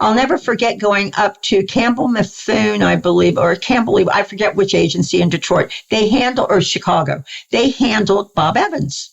I'll never forget going up to Campbell Methuen, I believe, or Campbell, I forget which agency in Detroit. Or Chicago. They handled Bob Evans.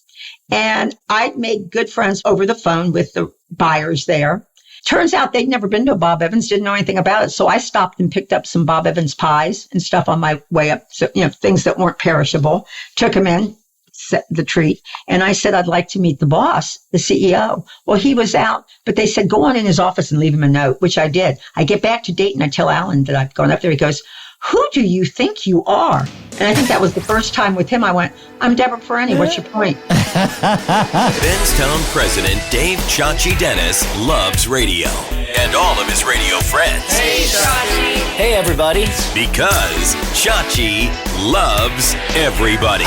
And I'd made good friends over the phone with the buyers there. Turns out they'd never been to a Bob Evans, didn't know anything about it. So I stopped and picked up some Bob Evans pies and stuff on my way up. So, things that weren't perishable. Took them in, set the treat. And I said, I'd like to meet the boss, the CEO. Well, he was out, but they said, go on in his office and leave him a note, which I did. I get back to Dayton. I tell Alan that I've gone up there. He goes, who do you think you are? And I think that was the first time with him I went, I'm Deborah Parenti. What's your point? Benztown President Dave Chachi Dennis loves radio and all of his radio friends. Hey, Chachi. Hey, everybody. Because Chachi loves everybody.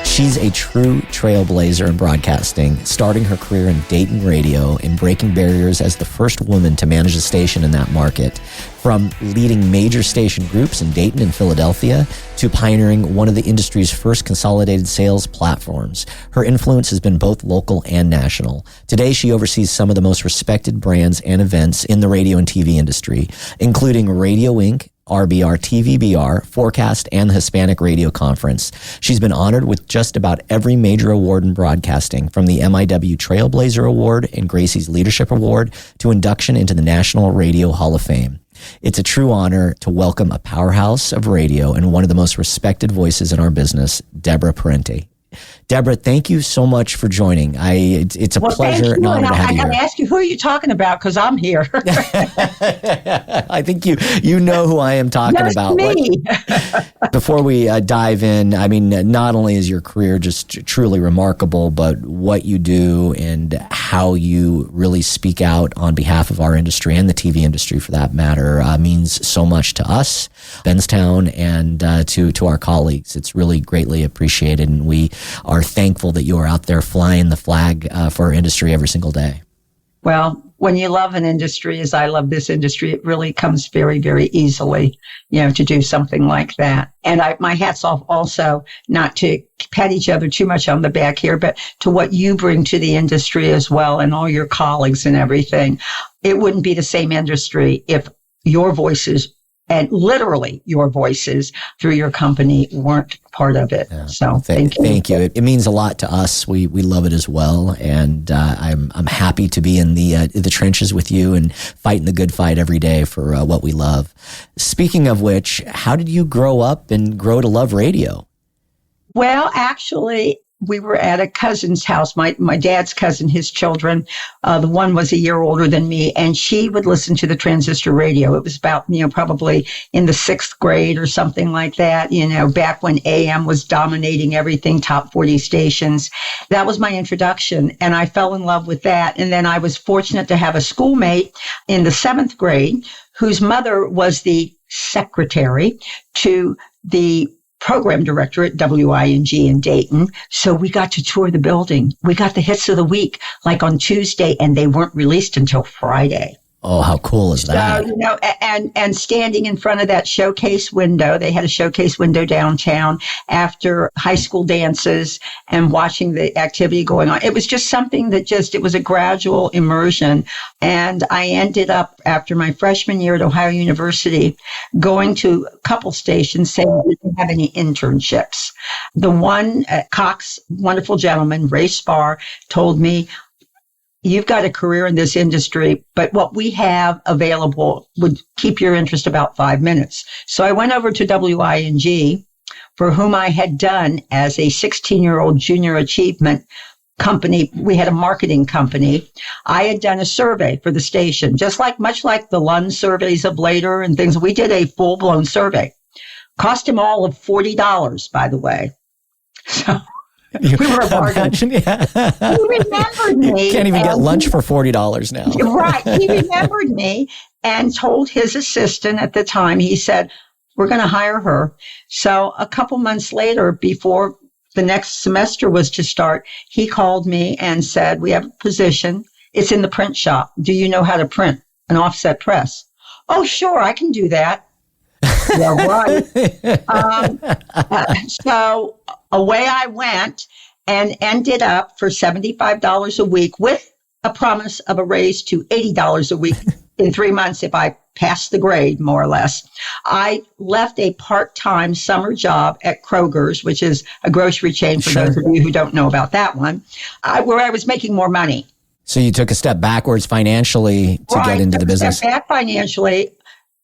She's a true trailblazer in broadcasting, starting her career in Dayton radio and breaking barriers as the first woman to manage a station in that market. From leading major station groups in Dayton and Philadelphia to pioneering one of the industry's first consolidated sales platforms, her influence has been both local and national. Today, she oversees some of the most respected brands and events in the radio and TV industry, including Radio Inc., RBR, TVBR, Forecast, and the Hispanic Radio Conference. She's been honored with just about every major award in broadcasting, from the MIW Trailblazer Award and Gracie's Leadership Award to induction into the National Radio Hall of Fame. It's a true honor to welcome a powerhouse of radio and one of the most respected voices in our business, Deborah Parenti. Deborah, thank you so much for joining. It's a pleasure and honor to have you here. I got to ask you, who are you talking about? Because I'm here. I think you know who I am talking about. Me. Before we dive in, I mean, not only is your career just truly remarkable, but what you do and how you really speak out on behalf of our industry and the TV industry, for that matter, means so much to us, Benztown, and to our colleagues. It's really greatly appreciated, and we are thankful that you are out there flying the flag for our industry every single day. Well, when you love an industry, as I love this industry, it really comes very, very easily, to do something like that. And my hat's off also, not to pat each other too much on the back here, but to what you bring to the industry as well, and all your colleagues and everything. It wouldn't be the same industry if your voices, and literally your voices through your company, weren't part of it. Yeah. So thank you. Thank you. It means a lot to us. We love it as well, and I'm happy to be in the trenches with you and fighting the good fight every day for what we love. Speaking of which, how did you grow up and grow to love radio? Well, actually, we were at a cousin's house, my dad's cousin, his children. The one was a year older than me, and she would listen to the transistor radio. It was about, probably in the 6th grade or something like that, back when AM was dominating everything, top 40 stations. That was my introduction, and I fell in love with that. And then I was fortunate to have a schoolmate in the 7th grade whose mother was the secretary to the program director at WING in Dayton. So we got to tour the building. We got the hits of the week, like on Tuesday, and they weren't released until Friday. Oh, how cool is that? So, and standing in front of that showcase window, they had a showcase window downtown after high school dances and watching the activity going on. It was just something that it was a gradual immersion. And I ended up, after my freshman year at Ohio University, going to a couple stations saying we didn't have any internships. The one at Cox, wonderful gentleman, Ray Spar, told me, you've got a career in this industry, but what we have available would keep your interest about 5 minutes. So I went over to WING, for whom I had done as a 16-year-old junior achievement company. We had a marketing company. I had done a survey for the station, much like the Lund surveys of later and things. We did a full-blown survey. Cost him all of $40, by the way. So we were a bargain. Yeah. He remembered me. You can't even get lunch for $40 now. Right. He remembered me and told his assistant at the time, he said, we're going to hire her. So a couple months later, before the next semester was to start, he called me and said, we have a position. It's in the print shop. Do you know how to print an offset press? Oh, sure, I can do that. Yeah, right. So away I went and ended up for $75 a week with a promise of a raise to $80 a week in 3 months if I passed the grade, more or less. I left a part-time summer job at Kroger's, which is a grocery chain for those of you who don't know about that one, where I was making more money. So you took a step backwards financially to get into the business. Step back financially,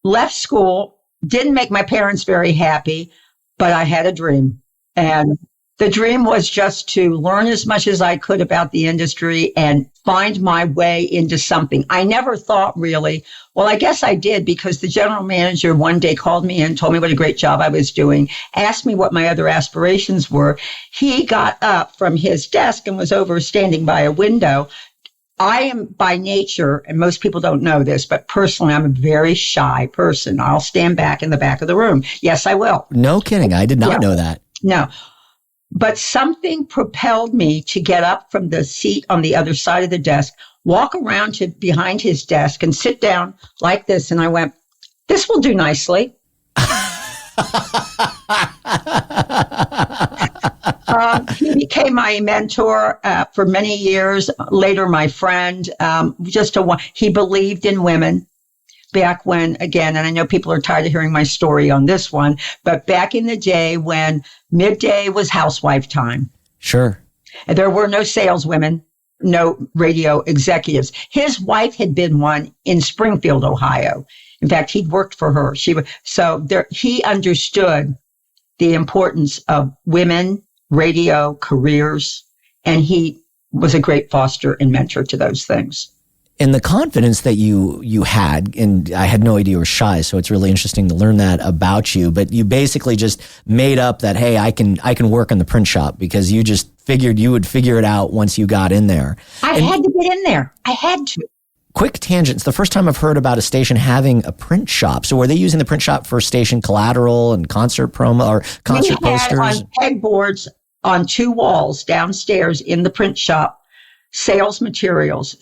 left school, didn't make my parents very happy, but I had a dream. And the dream was just to learn as much as I could about the industry and find my way into something. I never thought really, well, I guess I did, because the general manager one day called me in, told me what a great job I was doing, asked me what my other aspirations were. He got up from his desk and was over standing by a window. I am by nature, and most people don't know this, but personally, I'm a very shy person. I'll stand back in the back of the room. Yes, I will. No kidding. I did not know that. No. But something propelled me to get up from the seat on the other side of the desk, walk around to behind his desk and sit down like this. And I went, this will do nicely. He became my mentor for many years. Later, my friend, he believed in women. Back when, again, and I know people are tired of hearing my story on this one, but back in the day when midday was housewife time. Sure. And there were no saleswomen, no radio executives. His wife had been one in Springfield, Ohio. In fact, he'd worked for her. He understood the importance of women, radio, careers, and he was a great foster and mentor to those things. And the confidence that you had, and I had no idea you were shy, so it's really interesting to learn that about you. But you basically just made up that, hey, I can work in the print shop, because you just figured you would figure it out once you got in there. I had to get in there. I had to. Quick tangent. It's the first time I've heard about a station having a print shop. So were they using the print shop for station collateral and concert promo or concert posters? We had on pegboards on 2 walls downstairs in the print shop, sales materials,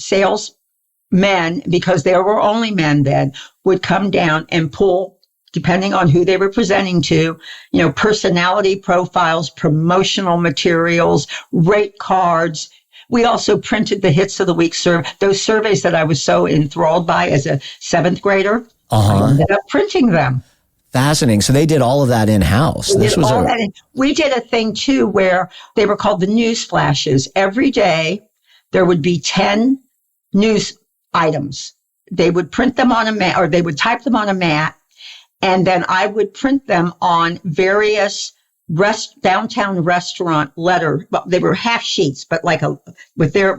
men, because there were only men then, would come down and pull, depending on who they were presenting to, personality profiles, promotional materials, rate cards. We also printed the hits of the week those surveys that I was so enthralled by as a 7th grader. I ended up printing them. Fascinating. So they did all of that in-house. We did a thing too where they were called the news flashes. Every day there would be 10 news items. They would print them on a mat, or they would type them on a mat, and then I would print them on various downtown restaurant letter. They were half sheets, but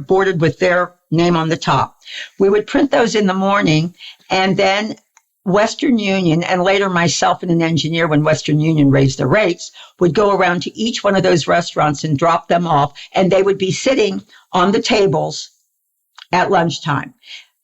boarded with their name on the top. We would print those in the morning, and then Western Union, and later myself and an engineer, when Western Union raised their rates, would go around to each one of those restaurants and drop them off, and they would be sitting on the tables at lunchtime.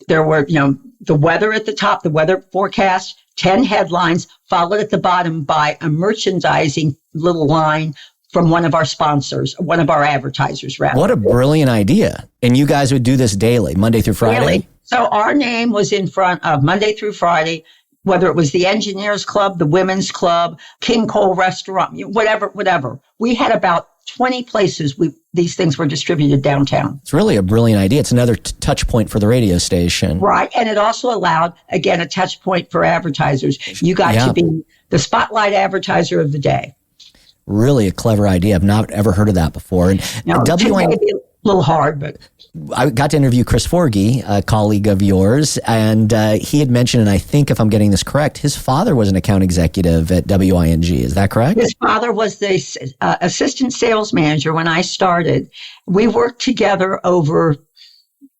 There were, the weather at the top, the weather forecast, 10 headlines, followed at the bottom by a merchandising little line from one of our sponsors, one of our advertisers, rather. What a brilliant idea. And you guys would do this daily, Monday through Friday? Daily. So our name was in front of Monday through Friday, whether it was the Engineers Club, the Women's Club, King Cole Restaurant, whatever. We had about 20 places these things were distributed downtown. It's really a brilliant idea. It's another touch point for the radio station. Right. And it also allowed, again, a touch point for advertisers. You got to be the spotlight advertiser of the day. Really a clever idea. I've not ever heard of that before. And now, it may be a little hard, but I got to interview Chris Forgy, a colleague of yours, and he had mentioned, and I think if I'm getting this correct, his father was an account executive at WING. Is that correct? His father was the assistant sales manager when I started. We worked together over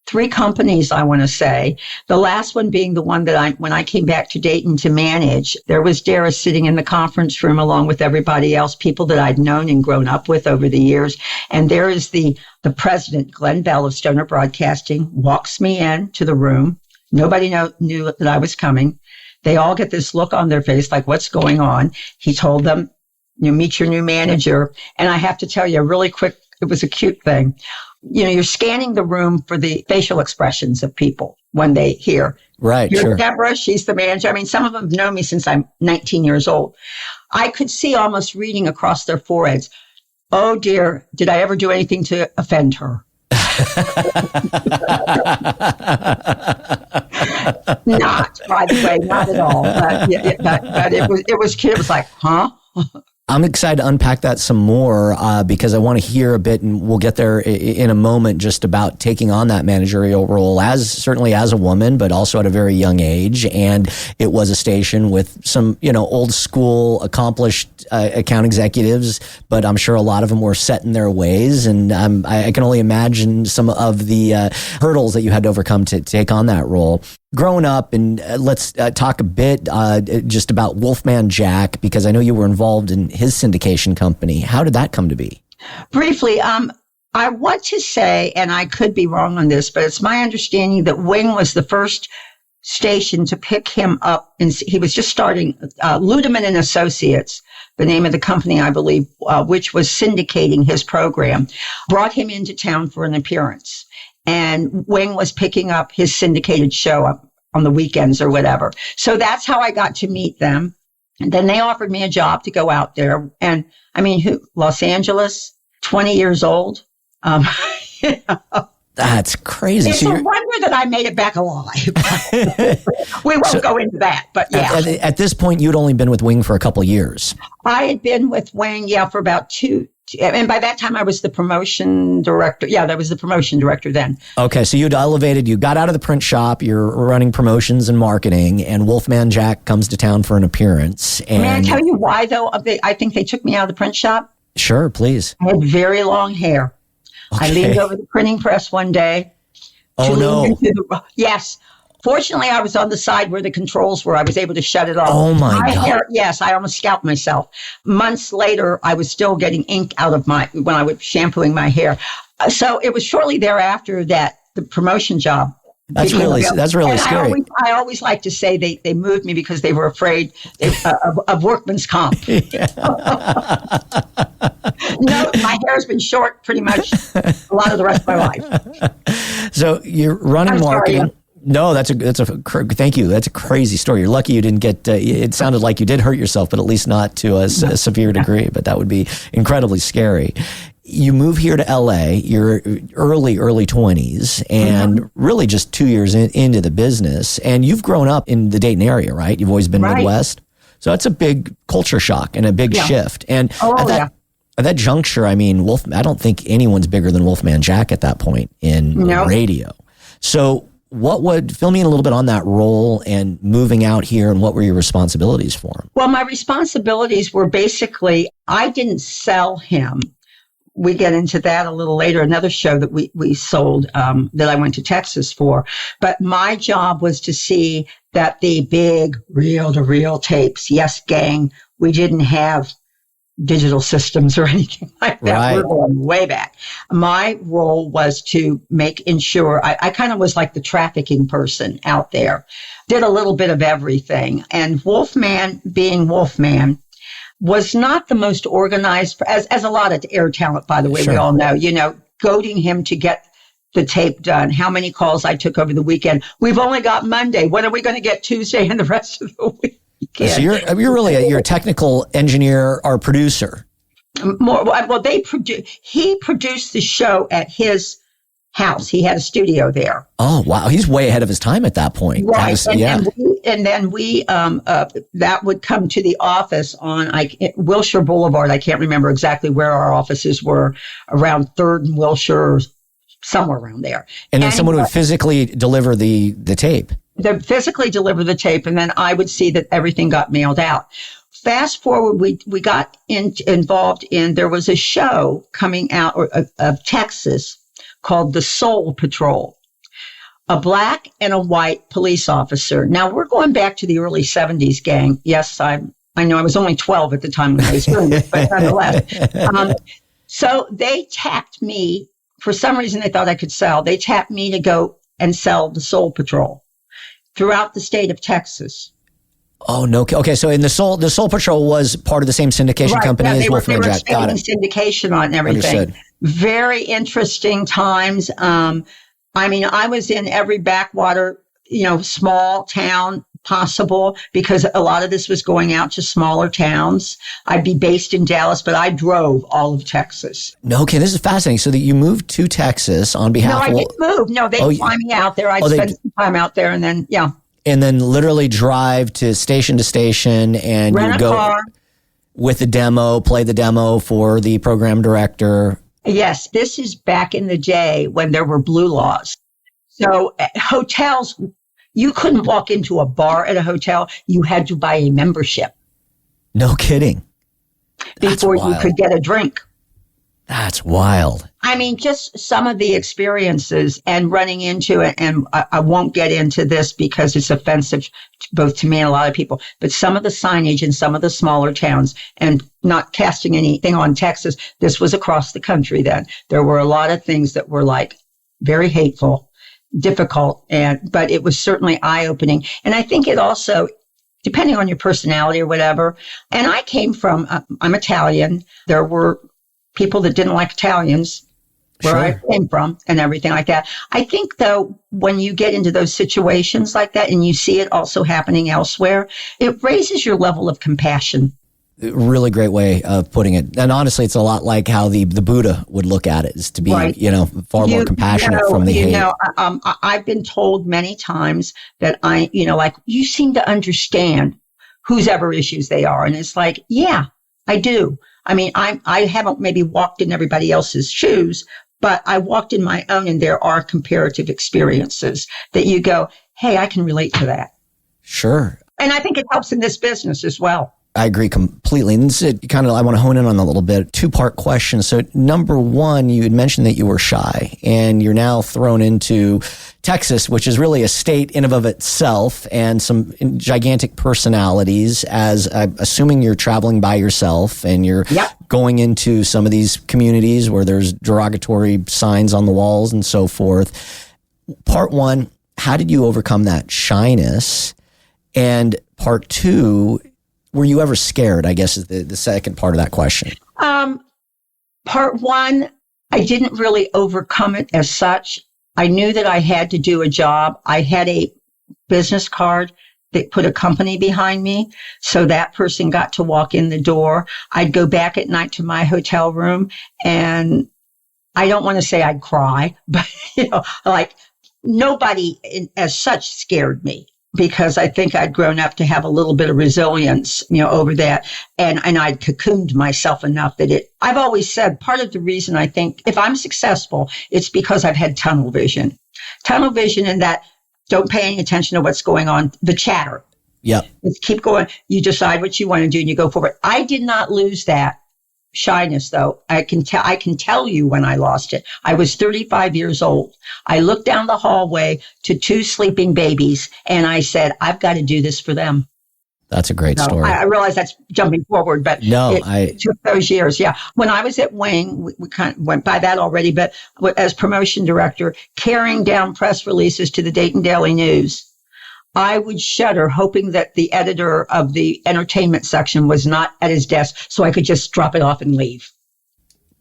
3 companies, I want to say. The last one being the one that when I came back to Dayton to manage, there was Dara sitting in the conference room along with everybody else, people that I'd known and grown up with over the years. And there is the president, Glenn Bell of Stoner Broadcasting, walks me into the room. Nobody knew that I was coming. They all get this look on their face like, what's going on? He told them, meet your new manager. And I have to tell you really quick, it was a cute thing. You're scanning the room for the facial expressions of people when they hear. Right, You're sure. Deborah, she's the manager. I mean, some of them have known me since I'm 19 years old. I could see almost reading across their foreheads, oh dear, did I ever do anything to offend her? Not, by the way, not at all. But, but it was cute. It was like, huh? I'm excited to unpack that some more because I want to hear a bit, and we'll get there in a moment, just about taking on that managerial role certainly as a woman, but also at a very young age. And it was a station with some, old school accomplished account executives, but I'm sure a lot of them were set in their ways. And I can only imagine some of the hurdles that you had to overcome to take on that role. Growing up, and let's talk a bit just about Wolfman Jack, because I know you were involved in his syndication company. How did that come to be? Briefly, I want to say, and I could be wrong on this, but it's my understanding that Wing was the first station to pick him up, and he was just starting Ludeman and Associates, the name of the company, I believe, which was syndicating his program, brought him into town for an appearance. And Wing was picking up his syndicated show up on the weekends or whatever. So that's how I got to meet them. And then they offered me a job to go out there. And I mean, Los Angeles, 20 years old. That's crazy. It's a wonder that I made it back alive. We won't go into that, but yeah. At this point, you'd only been with Wing for a couple of years. I had been with Wing, for about two. And by that time, I was the promotion director. Yeah, that was the promotion director then. Okay, so you'd elevated, you got out of the print shop, you're running promotions and marketing, and Wolfman Jack comes to town for an appearance. And may I tell you why, though? I think they took me out of the print shop. Sure, please. I had very long hair. Okay. I leaned over the printing press one day. Oh, no. Yes. Fortunately, I was on the side where the controls were. I was able to shut it off. Oh, my God. Hair, yes, I almost scalped myself. Months later, I was still getting ink out of when I was shampooing my hair. So it was shortly thereafter that the promotion job. That's really scary. I always like to say they moved me because they were afraid of workman's comp. No, my hair has been short pretty much a lot of the rest of my life. So you're running marketing. No, thank you. That's a crazy story. You're lucky you didn't get, it sounded like you did hurt yourself, but at least not to a severe degree, but that would be incredibly scary. You move here to LA, you're early 20s, and really just 2 years into the business, and you've grown up in the Dayton area, right? You've always been Midwest. So that's a big culture shock and a big shift. And at that juncture, I mean, I don't think anyone's bigger than Wolfman Jack at that point in radio. So fill me in a little bit on that role and moving out here, and what were your responsibilities for him? Well, my responsibilities were basically, I didn't sell him. We get into that a little later, another show that we sold that I went to Texas for. But my job was to see that the big reel-to-reel tapes, yes, gang, we didn't have digital systems or anything like that. Right. We're going way back. My role was to ensure, I kind of was like the trafficking person out there, did a little bit of everything. And Wolfman, being Wolfman, was not the most organized, as a lot of air talent, by the way, we all know, goading him to get the tape done, how many calls I took over the weekend. We've only got Monday. When are we going to get Tuesday and the rest of the week? So you're a technical engineer or producer. He produced the show at his house. He had a studio there. Oh, wow. He's way ahead of his time at that point. Right. And then we that would come to the office on Wilshire Boulevard. I can't remember exactly where our offices were, around 3rd and Wilshire, somewhere around there. And then someone would physically deliver the tape. They physically deliver the tape, and then I would see that everything got mailed out. Fast forward, we got involved in, there was a show coming out of Texas called The Soul Patrol, a black and a white police officer. Now, we're going back to the early 70s, gang. Yes, I know I was only 12 at the time when I was doing this, but nonetheless. So they tapped me, for some reason they thought I could sell. They tapped me to go and sell The Soul Patrol throughout the state of Texas. Oh, no. Okay, so the Soul Patrol was part of the same syndication company as Wolfman Jack. Got it. Syndication on everything. Understood. Very interesting times. I was in every backwater, small town possible because a lot of this was going out to smaller towns. I'd be based in Dallas, but I drove all of Texas. No, okay, this is fascinating. So that you moved to Texas on behalf of... No, I didn't move. No, they'd fly me out there. I'd spend some time out there and then, yeah. And then literally drive to station and rent you go car. With the demo, play the demo for the program director. Yes, this is back in the day when there were blue laws. So hotels, you couldn't walk into a bar at a hotel. You had to buy a membership. No kidding. Before you could get a drink. That's wild. I mean, just some of the experiences and running into it. And I won't get into this because it's offensive both to me and a lot of people. But some of the signage in some of the smaller towns, and not casting anything on Texas, this was across the country then. There were a lot of things that were like very hateful, difficult, but it was certainly eye-opening. And I think it also, depending on your personality or whatever, and I came from, I'm Italian. There were people that didn't like Italians where I came from and everything like that. I think, though, when you get into those situations like that and you see it also happening elsewhere, it raises your level of compassion. Really great way of putting it. And honestly, it's a lot like how the Buddha would look at it, is to be, far more compassionate from the hate. I've been told many times that you seem to understand whose ever issues they are. And it's like, yeah, I do. I mean, I haven't maybe walked in everybody else's shoes, but I walked in my own, and there are comparative experiences that you go, hey, I can relate to that. Sure. And I think it helps in this business as well. I agree completely. And this is I want to hone in on a little bit. 2-part question. So number one, you had mentioned that you were shy, and you're now thrown into Texas, which is really a state in and of itself, and some gigantic personalities, as assuming you're traveling by yourself and you're going into some of these communities where there's derogatory signs on the walls and so forth. Part one, how did you overcome that shyness? And part two, were you ever scared, I guess, is the second part of that question. Part one, I didn't really overcome it as such. I knew that I had to do a job. I had a business card that put a company behind me. So that person got to walk in the door. I'd go back at night to my hotel room, and I don't want to say I'd cry, but, nobody as such scared me, because I think I'd grown up to have a little bit of resilience, over that. And I'd cocooned myself enough that I've always said part of the reason I think if I'm successful, it's because I've had tunnel vision. Tunnel vision in that don't pay any attention to what's going on, the chatter. Yeah. Just keep going. You decide what you want to do and you go forward. I did not lose that shyness, though. I can tell you when I lost it. I was 35 years old. I looked down the hallway to 2 sleeping babies, and I said, I've got to do this for them. That's a great story. I realize that's jumping forward, but it took those years. Yeah. When I was at Wing, we kind of went by that already, but as promotion director, carrying down press releases to the Dayton Daily News, I would shudder, hoping that the editor of the entertainment section was not at his desk so I could just drop it off and leave.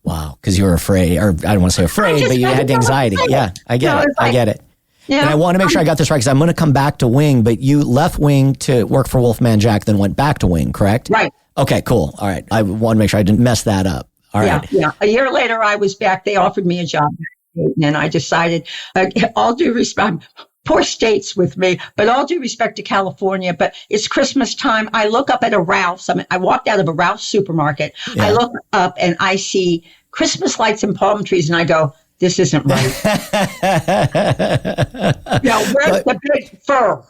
Wow. Because you were afraid, or I don't want to say afraid, but you had anxiety. Yeah, I get it. I get it. Yeah. And I want to make sure I got this right, because I'm going to come back to Wing, but you left Wing to work for Wolfman Jack, then went back to Wing, correct? Right. Okay, cool. All right. I want to make sure I didn't mess that up. All right. Yeah. A year later, I was back. They offered me a job, and I decided, all due respect, poor states with me, but all due respect to California, but it's Christmas time. I look up at a Ralph's. I walked out of a Ralph's supermarket. Yeah. I look up and I see Christmas lights and palm trees, and I go, this isn't right. Where's the big fur?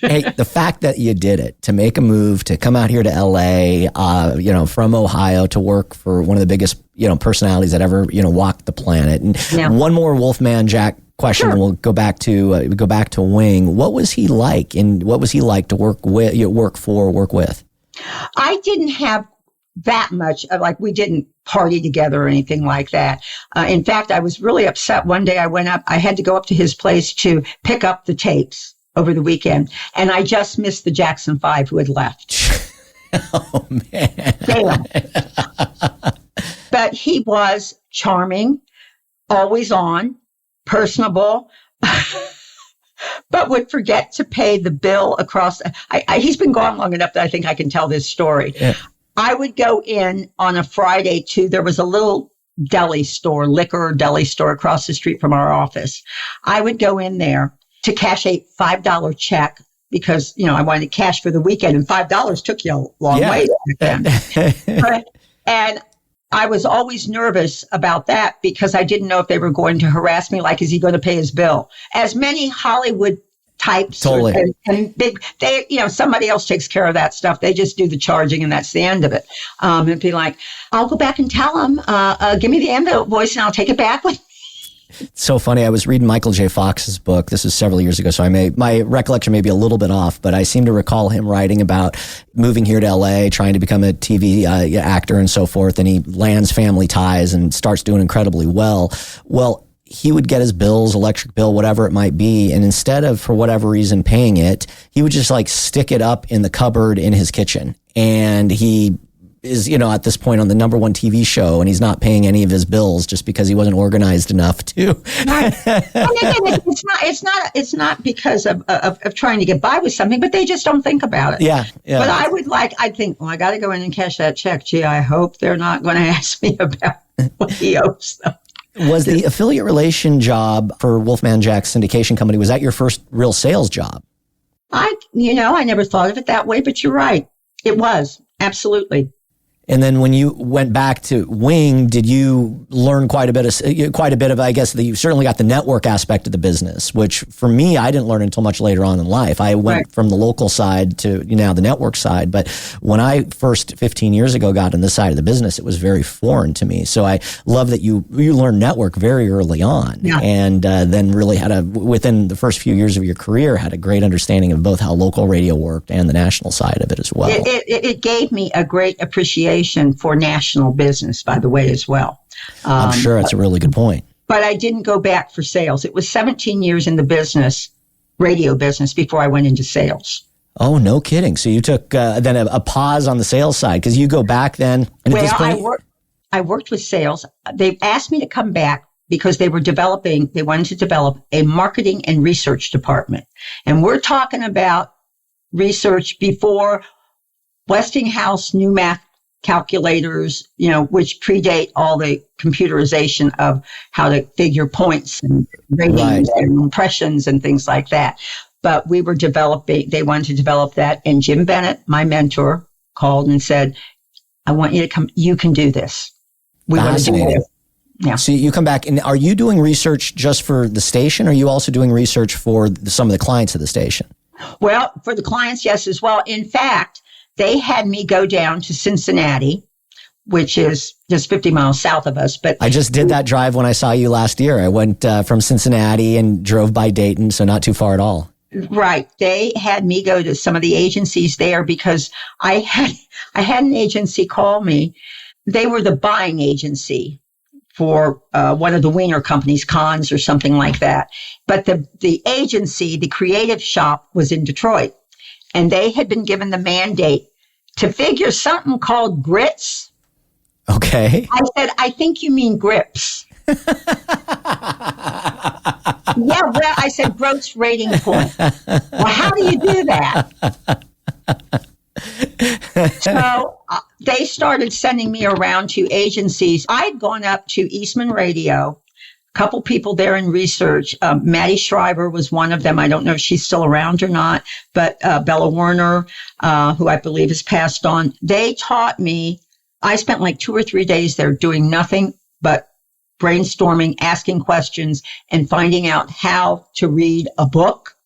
Hey, the fact that you did it, to make a move, to come out here to LA, from Ohio, to work for one of the biggest, personalities that ever, walked the planet. And one more Wolfman Jack question, and we'll go back to Wing. What was he like, and what was he like to work with? Work with? I didn't have that much. We didn't party together or anything like that. In fact, I was really upset. One day I had to go up to his place to pick up the tapes over the weekend, and I just missed the Jackson 5 who had left. Oh, man. Damn. But he was charming, always on, personable. but would forget to pay the bill across. He's been gone long enough that I think I can tell this story. Yeah. I would go in on a Friday there was a little deli store, liquor deli store across the street from our office. I would go in there to cash a $5 check because, I wanted cash for the weekend, and $5 took you a long way back then. And I was always nervous about that because I didn't know if they were going to harass me, like, is he going to pay his bill? As many Hollywood types totally. and big, somebody else takes care of that stuff. They just do the charging and that's the end of it. It'd be like, I'll go back and tell him, give me the envelope, voice, and I'll take it back with me. It's so funny. I was reading Michael J. Fox's book. This was several years ago, so my recollection may be a little bit off, but I seem to recall him writing about moving here to LA, trying to become a TV actor and so forth, and he lands Family Ties and starts doing incredibly well. Well, he would get his bills, electric bill, whatever it might be, and instead of, for whatever reason, paying it, he would just stick it up in the cupboard in his kitchen. And he is, at this point on the number one TV show, and he's not paying any of his bills just because he wasn't organized enough to. Right. It's not because of trying to get by with something, but they just don't think about it. Yeah. But I'd think, I got to go in and cash that check. Gee, I hope they're not going to ask me about what he owes them. Was the affiliate relation job for Wolfman Jack's syndication company, was that your first real sales job? I never thought of it that way, but you're right. It was. Absolutely. And then when you went back to Wing, did you learn quite a bit of, I guess, you certainly got the network aspect of the business, which for me, I didn't learn until much later on in life. I went from the local side to now the network side. But when I first 15 years ago got on this side of the business, it was very foreign to me. So I love that you learned network very early on, and then really within the first few years of your career, had a great understanding of both how local radio worked and the national side of it as well. It gave me a great appreciation for national business, by the way, as well. I'm sure that's a really good point. But I didn't go back for sales. It was 17 years in the radio business, before I went into sales. Oh, no kidding. So you took then a pause on the sales side, because you go back then. And well, I worked with sales. They asked me to come back because they wanted to develop a marketing and research department. And we're talking about research before Westinghouse new math calculators, which predate all the computerization of how to figure points and ratings and impressions and things like that. But they wanted to develop that. And Jim Bennett, my mentor, called and said, I want you to come. You can do this. We want to do this. Yeah. So you come back, and are you doing research just for the station, or are you also doing research for some of the clients of the station? Well, for the clients, yes, as well. In fact, they had me go down to Cincinnati, which is just 50 miles south of us. But I just did that drive when I saw you last year. I went from Cincinnati and drove by Dayton, so not too far at all. Right. They had me go to some of the agencies there because I had an agency call me. They were the buying agency for one of the wiener companies, Cons or something like that. But the agency, the creative shop, was in Detroit. And they had been given the mandate to figure something called grits. Okay. I said, I think you mean grips. Yeah, well, I said gross rating point. Well, how do you do that? So they started sending me around to agencies. I'd gone up to Eastman Radio, a couple people there in research. Maddie Shriver was one of them. I don't know if she's still around or not, but Bella Werner, who I believe has passed on. They taught me. I spent like 2 or 3 days there doing nothing but brainstorming, asking questions, and finding out how to read a book,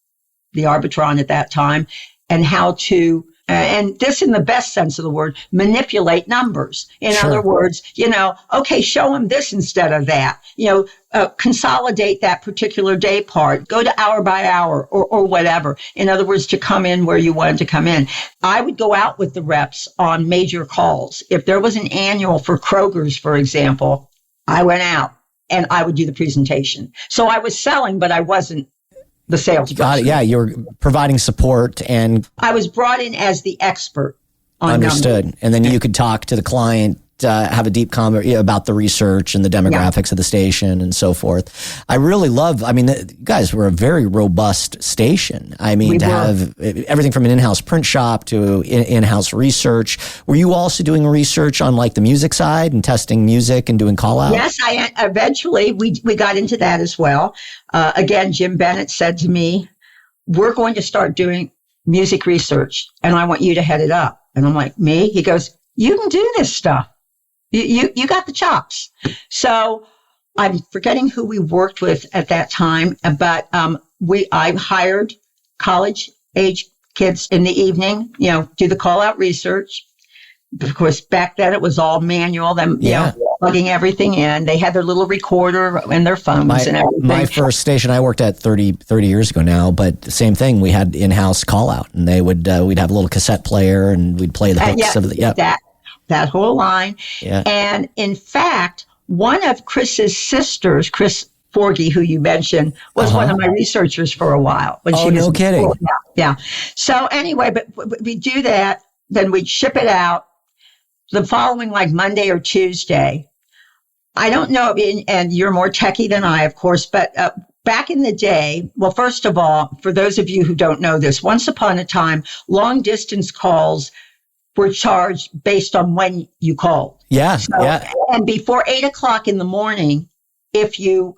the Arbitron at that time, and how to, and this in the best sense of the word, manipulate numbers. In other words, okay, show them this instead of that, consolidate that particular day part, go to hour by hour or whatever. In other words, to come in where you wanted to come in. I would go out with the reps on major calls. If there was an annual for Kroger's, for example, I went out and I would do the presentation. So I was selling, but I wasn't the salesperson. Got it. Yeah, you're providing support, and I was brought in as the expert on understood. numbers. And then you could talk to the client have a deep comment about the research and the demographics of the station and so forth. I really love, you guys were a very robust station. Have everything from an in-house print shop to in-house research. Were you also doing research on like the music side and testing music and doing call outs? Yes, eventually we got into that as well. Again, Jim Bennett said to me, we're going to start doing music research and I want you to head it up. And I'm like, me? He goes, you can do this stuff. You got the chops. So I'm forgetting who we worked with at that time, but I hired college age kids in the evening, do the call out research. Of course, back then it was all manual, plugging everything in. They had their little recorder and their phones and everything. My first station I worked at 30 years ago now, but the same thing. We had in-house call out and they would, we'd have a little cassette player and we'd play the hooks of the, that whole line. Yeah. And in fact, one of Chris's sisters, Chris Forgy, who you mentioned, was one of my researchers for a while. No kidding. Yeah. So anyway, but we do that, then we'd ship it out the following like Monday or Tuesday. I don't know, and you're more techie than I, of course, but back in the day, well, first of all, for those of you who don't know this, once upon a time, long distance calls were charged based on when you called. Yeah. And before 8:00 in the morning, if you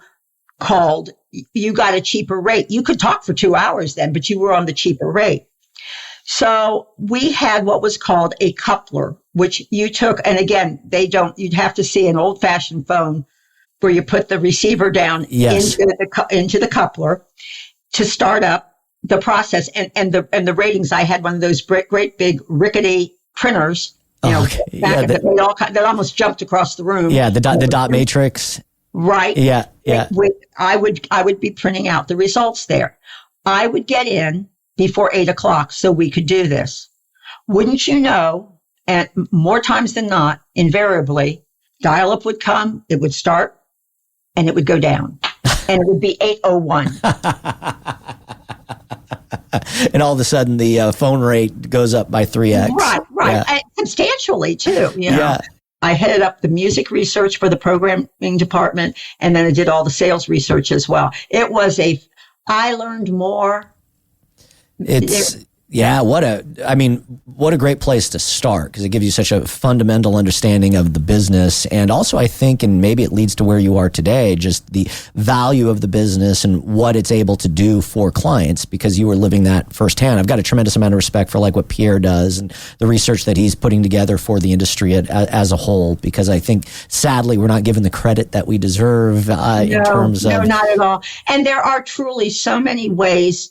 called, you got a cheaper rate. You could talk for 2 hours then, but you were on the cheaper rate. So we had what was called a coupler, which you took. And again, you'd have to see an old fashioned phone where you put the receiver down into the coupler to start up the process and the ratings. I had one of those great big rickety printers, that almost jumped across the room. Yeah, the dot matrix. Right. Yeah. I would be printing out the results there. I would get in before 8:00 so we could do this. Wouldn't you know? And more times than not, invariably, dial-up would come, it would start, and it would go down, and it would be 8:01. And all of a sudden, the phone rate goes up by 3x. Right. Yeah. And substantially, too. Yeah. I headed up the music research for the programming department, and then I did all the sales research as well. I learned more. What a great place to start, because it gives you such a fundamental understanding of the business. And also, I think, and maybe it leads to where you are today, just the value of the business and what it's able to do for clients, because you were living that firsthand. I've got a tremendous amount of respect for like what Pierre does and the research that he's putting together for the industry as a whole, because I think sadly we're not given the credit that we deserve in terms of. No, not at all. And there are truly so many ways,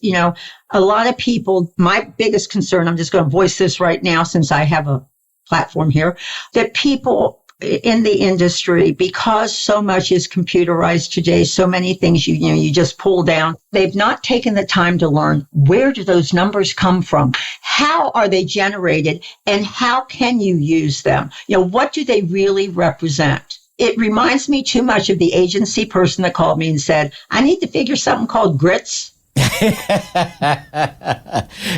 a lot of people, my biggest concern, I'm just going to voice this right now since I have a platform here, that people in the industry, because so much is computerized today, so many things you just pull down, they've not taken the time to learn, where do those numbers come from? How are they generated? And how can you use them? What do they really represent? It reminds me too much of the agency person that called me and said, I need to figure something called grits.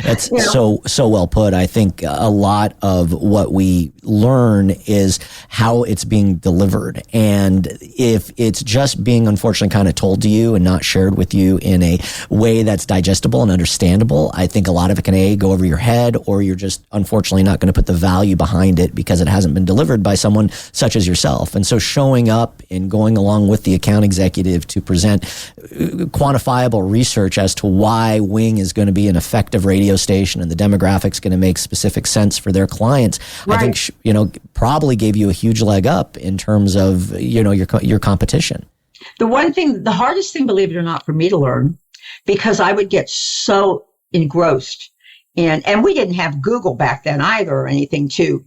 That's so well put. I think a lot of what we learn is how it's being delivered. And if it's just being unfortunately kind of told to you and not shared with you in a way that's digestible and understandable, I think a lot of it can go over your head, or you're just unfortunately not going to put the value behind it because it hasn't been delivered by someone such as yourself. And so showing up and going along with the account executive to present quantifiable research as to why Wing is going to be an effective radio station and the demographics going to make specific sense for their clients, right. I think, probably gave you a huge leg up in terms of, your competition. The hardest thing, believe it or not, for me to learn, because I would get so engrossed and we didn't have Google back then either or anything to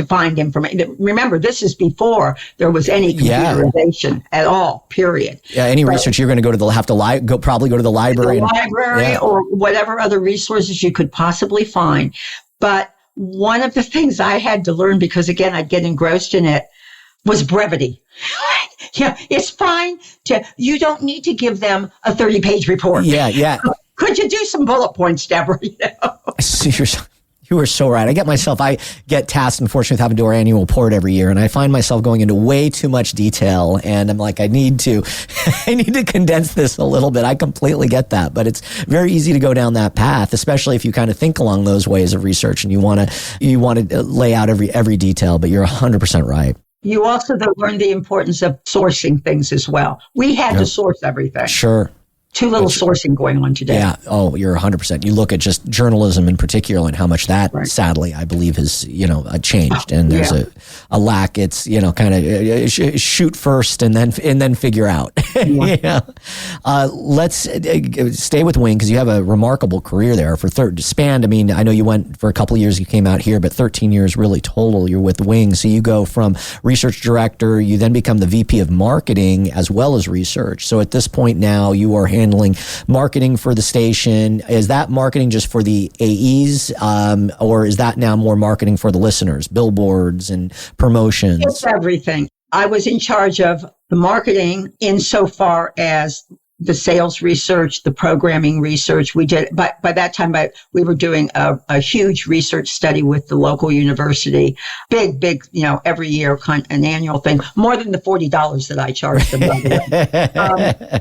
find information. Remember, this is before there was any computerization at all, period. Yeah, any research you're going to go to the library. Or whatever other resources you could possibly find. But one of the things I had to learn, because again, I'd get engrossed in it, was brevity. It's fine you don't need to give them a 30-page report. Yeah. Could you do some bullet points, Deborah? You are so right. I get tasked, unfortunately, with having to do our annual report every year, and I find myself going into way too much detail, and I'm like, I need to condense this a little bit. I completely get that, but it's very easy to go down that path, especially if you kind of think along those ways of research and you want to lay out every detail, but you're 100% right. You also, though, learn the importance of sourcing things as well. We had to source everything. Sure. Too little sourcing going on today. Yeah. Oh, you're 100%. You look at just journalism in particular and how much that, sadly, I believe has, changed. And there's a lack. It's, kind of shoot first and then figure out. Yeah. Let's stay with Wing because you have a remarkable career there for spanned. I mean, I know you went for a couple of years, you came out here, but 13 years really total. You're with Wing. So you go from research director, you then become the VP of marketing as well as research. So at this point now you are handling marketing for the station. Is that marketing just for the AEs, or is that now more marketing for the listeners, billboards and promotions? It's everything. I was in charge of the marketing insofar as the sales research, the programming research. We did, by that time, we were doing a huge research study with the local university. Big, every year, an annual thing, more than the $40 that I charged them, by the way.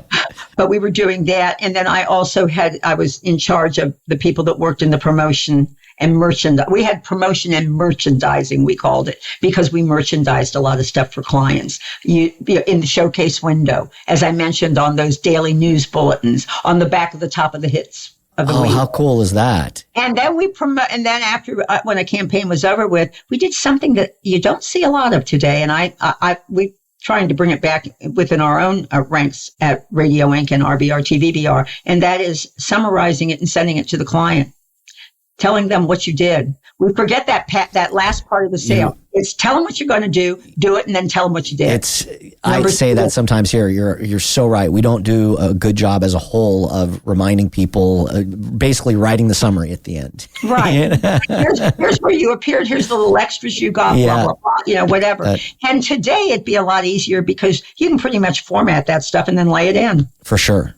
But we were doing that. And then I was in charge of the people that worked in the promotion and merchandise. We had promotion and merchandising, we called it, because we merchandised a lot of stuff for clients. In the showcase window, as I mentioned, on those daily news bulletins, on the back of the top of the hits of the week. How cool is that? And then and then after, when a campaign was over with, we did something that you don't see a lot of today. And we trying to bring it back within our own ranks at Radio Inc. and RBR TVBR. And that is summarizing it and sending it to the client, telling them what you did. We forget that last part of the sale. It's tell them what you're going to do it, and then tell them what you did. I say that sometimes here. You're so right. We don't do a good job as a whole of reminding people, basically writing the summary at the end. Right. Here's where you appeared. Here's the little extras you got, blah, blah, blah, whatever. And today it'd be a lot easier because you can pretty much format that stuff and then lay it in. For sure.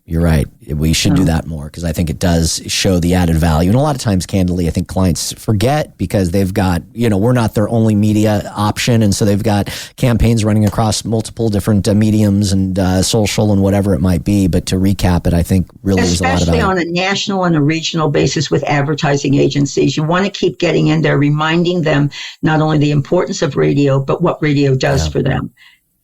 You're right. We should do that more because I think it does show the added value. And a lot of times, candidly, I think clients forget because they've got, we're not their only media option. And so they've got campaigns running across multiple different mediums and social and whatever it might be. But to recap it, I think really is a lot of value. Especially on a national and a regional basis with advertising agencies. You want to keep getting in there, reminding them not only the importance of radio, but what radio does for them.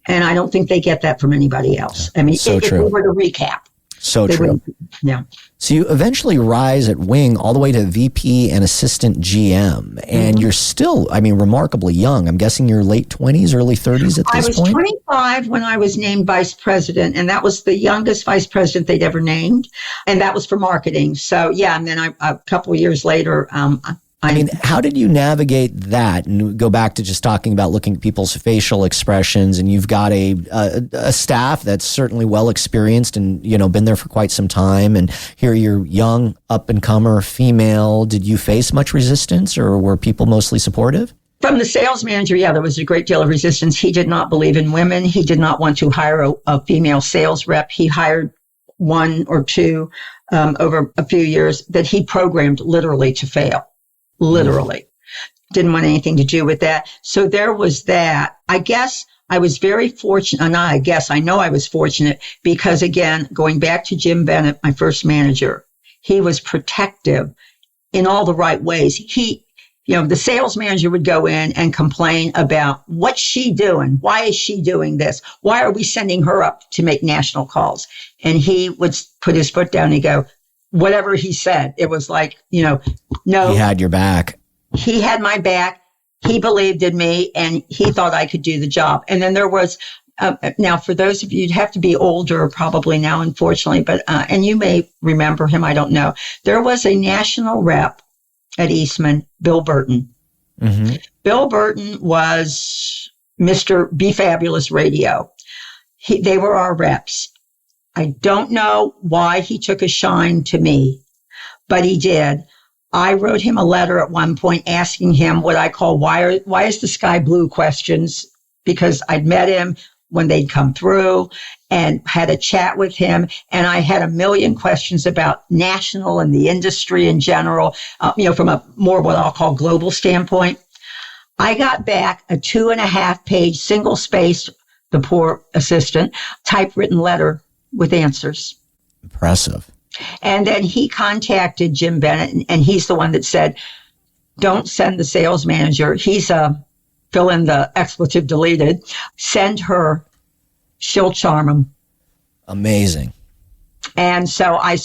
And I don't think they get that from anybody else. I mean, if we were to recap. So true. Yeah. So you eventually rise at Wing all the way to VP and assistant GM, and you're still, remarkably young. I'm guessing you're late 20s, early 30s at this point? I was 25 when I was named vice president, and that was the youngest vice president they'd ever named, and that was for marketing. So, yeah, and then a couple of years later, how did you navigate that and go back to just talking about looking at people's facial expressions? And you've got a staff that's certainly well experienced and, been there for quite some time. And here you're young, up and comer, female. Did you face much resistance or were people mostly supportive? From the sales manager, there was a great deal of resistance. He did not believe in women. He did not want to hire a female sales rep. He hired one or two over a few years that he programmed literally to fail. Literally. Didn't want anything to do with that. So there was that. I guess I was very fortunate. And I know I was fortunate because, again, going back to Jim Bennett, my first manager, he was protective in all the right ways. The sales manager would go in and complain about what's she doing? Why is she doing this? Why are we sending her up to make national calls? And he would put his foot down and he'd go, whatever he said, it was like, no. He had your back. He had my back. He believed in me and he thought I could do the job. And then there was, now for those of you, you'd have to be older probably now, unfortunately, but, and you may remember him, I don't know. There was a national rep at Eastman, Bill Burton. Mm-hmm. Bill Burton was Mr. Be Fabulous Radio. They were our reps. I don't know why he took a shine to me, but he did. I wrote him a letter at one point asking him what I call why is the sky blue questions, because I'd met him when they'd come through. and had a chat with him. And I had a million questions about national and the industry in general, from a more what I'll call global standpoint. I got back a 2.5-page single-spaced, the poor assistant, typewritten letter with answers. Impressive. And then he contacted Jim Bennett, and he's the one that said, don't send the sales manager. He's fill in the expletive deleted. Send her. She'll charm him. Amazing. And so I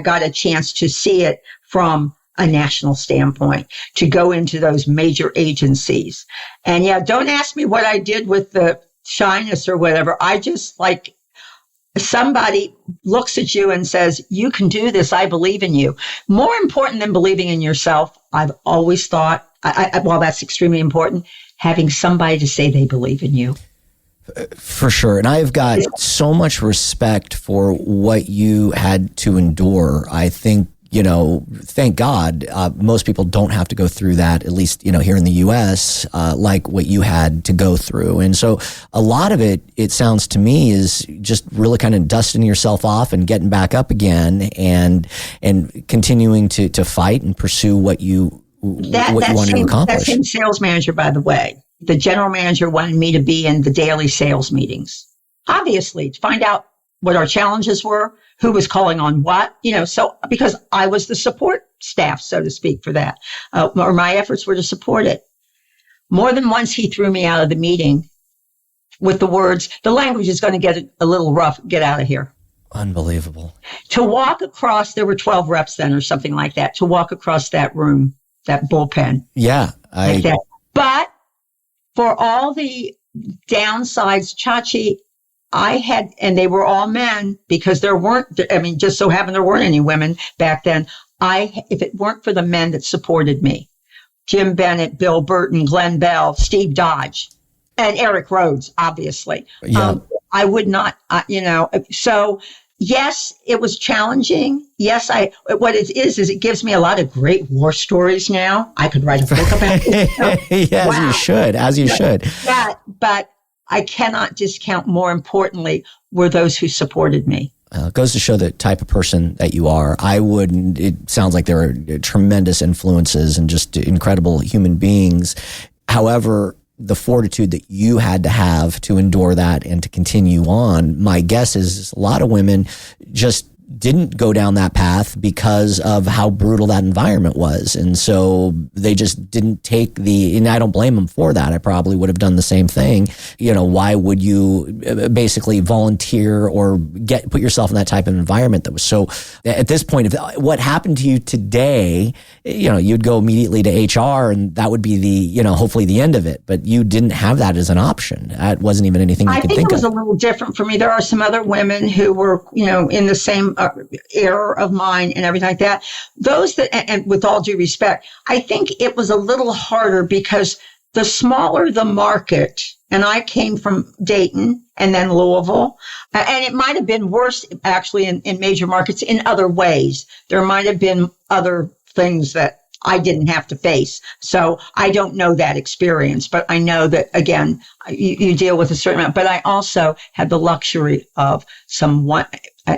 got a chance to see it from a national standpoint, to go into those major agencies. And yeah, don't ask me what I did with the shyness or whatever. I just somebody looks at you and says, you can do this. I believe in you. More important than believing in yourself, I've always thought, while that's extremely important, having somebody to say they believe in you. For sure. And I've got so much respect for what you had to endure. I think, thank God, most people don't have to go through that, at least, here in the U.S., like what you had to go through. And so a lot of it sounds to me, is just really kind of dusting yourself off and getting back up again and continuing to fight and pursue what you wanted to accomplish. That same sales manager, by the way, the general manager wanted me to be in the daily sales meetings, obviously, to find out what our challenges were, who was calling on what, so because I was the support staff, so to speak, for that, or my efforts were to support it. More than once, he threw me out of the meeting with the words, the language is going to get a little rough, get out of here. Unbelievable. To walk across, there were 12 reps then or something like that, to walk across that room, that bullpen. Yeah. Like that. But for all the downsides, Chachi, and they were all men, because just so happened there weren't any women back then. If it weren't for the men that supported me, Jim Bennett, Bill Burton, Glenn Bell, Steve Dodge, and Eric Rhodes, obviously, I would not, so yes, it was challenging. Yes, what it is it gives me a lot of great war stories now. I could write a book about it. Yeah, wow. As you should. But I cannot discount, more importantly, were those who supported me. It goes to show the type of person that you are. It sounds like there are tremendous influences and just incredible human beings. However, the fortitude that you had to have to endure that and to continue on, my guess is a lot of women just didn't go down that path because of how brutal that environment was. And so they just didn't and I don't blame them for that. I probably would have done the same thing. Why would you basically volunteer or put yourself in that type of environment that was so, at this point, if what happened to you today, you'd go immediately to HR and that would be hopefully the end of it. But you didn't have that as an option. That wasn't even anything you could think of. I think it was a little different for me. There are some other women who were, in the same error of mine and everything like that. Those that, and with all due respect, I think it was a little harder because the smaller the market, and I came from Dayton and then Louisville, and it might have been worse actually in major markets in other ways. There might have been other things that I didn't have to face. So I don't know that experience, but I know that, again, you deal with a certain amount. But I also had the luxury of someone,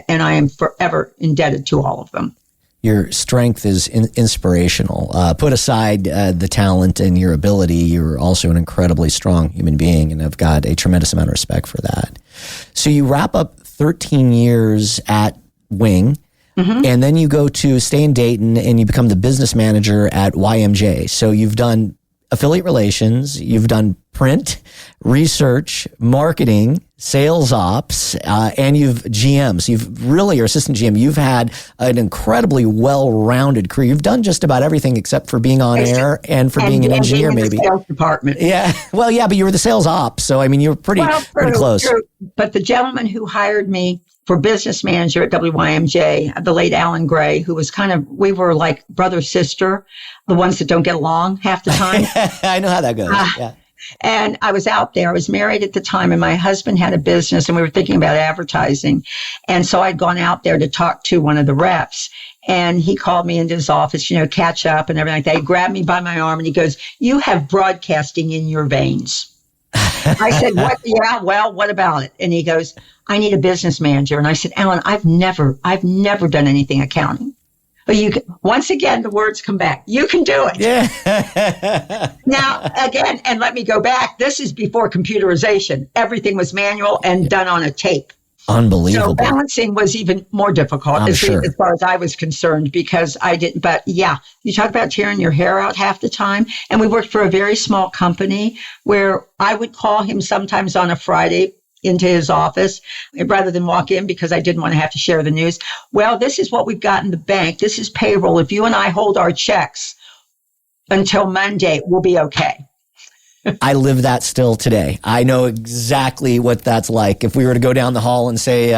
and I am forever indebted to all of them. Your strength is inspirational. Put aside the talent and your ability, you're also an incredibly strong human being, and I've got a tremendous amount of respect for that. So you wrap up 13 years at Wing, and then you go to stay in Dayton, and you become the business manager at YMJ. So you've done affiliate relations, you've done print, research, marketing, sales ops, and you've GM. So you've really, your assistant GM, you've had an incredibly well-rounded career. You've done just about everything except for being on air and for being an engineer, maybe. The sales department. Yeah. Well, yeah, but you were the sales ops. So, I mean, you were pretty close. True. But the gentleman who hired me for business manager at WYMJ, the late Alan Gray, who was we were like brother, sister, the ones that don't get along half the time. I know how that goes. Yeah. And I was out there. I was married at the time, and my husband had a business, and we were thinking about advertising. And so I'd gone out there to talk to one of the reps. And he called me into his office, catch up and everything like that. He grabbed me by my arm and he goes, "You have broadcasting in your veins." I said, what? Yeah, well, what about it? And he goes, I need a business manager. And I said, Alan, I've never done anything accounting. But once again, the words come back. You can do it. Yeah. Now, again, and let me go back. This is before computerization. Everything was manual and done on a tape. Unbelievable. So balancing was even more difficult as far as I was concerned, because I didn't. But yeah, you talk about tearing your hair out half the time. And we worked for a very small company where I would call him sometimes on a Friday into his office rather than walk in, because I didn't want to have to share the news. Well, this is what we've got in the bank. This is payroll. If you and I hold our checks until Monday, we'll be okay. I live that still today. I know exactly what that's like. If we were to go down the hall and say,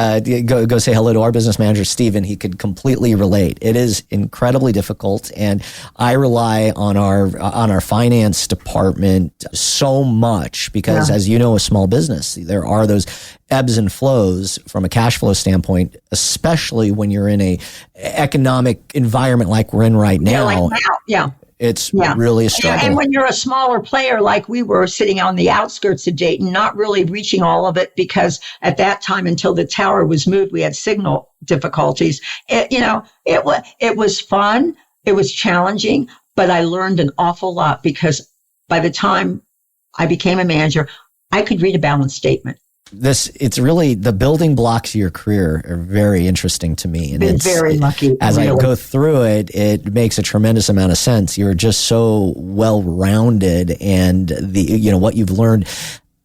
go say hello to our business manager, Stephen, he could completely relate. It is incredibly difficult. And I rely on our finance department so much because, as you know, a small business, there are those ebbs and flows from a cash flow standpoint, especially when you're in a economic environment like we're in right now. Yeah, like now. Yeah. It's really a struggle. And when you're a smaller player, like we were sitting on the outskirts of Dayton, not really reaching all of it, because at that time, until the tower was moved, we had signal difficulties. It was fun. It was challenging, but I learned an awful lot, because by the time I became a manager, I could read a balance statement. It's really, the building blocks of your career are very interesting to me. And it's very lucky. As I go through it, it makes a tremendous amount of sense. You're just so well-rounded, and what you've learned.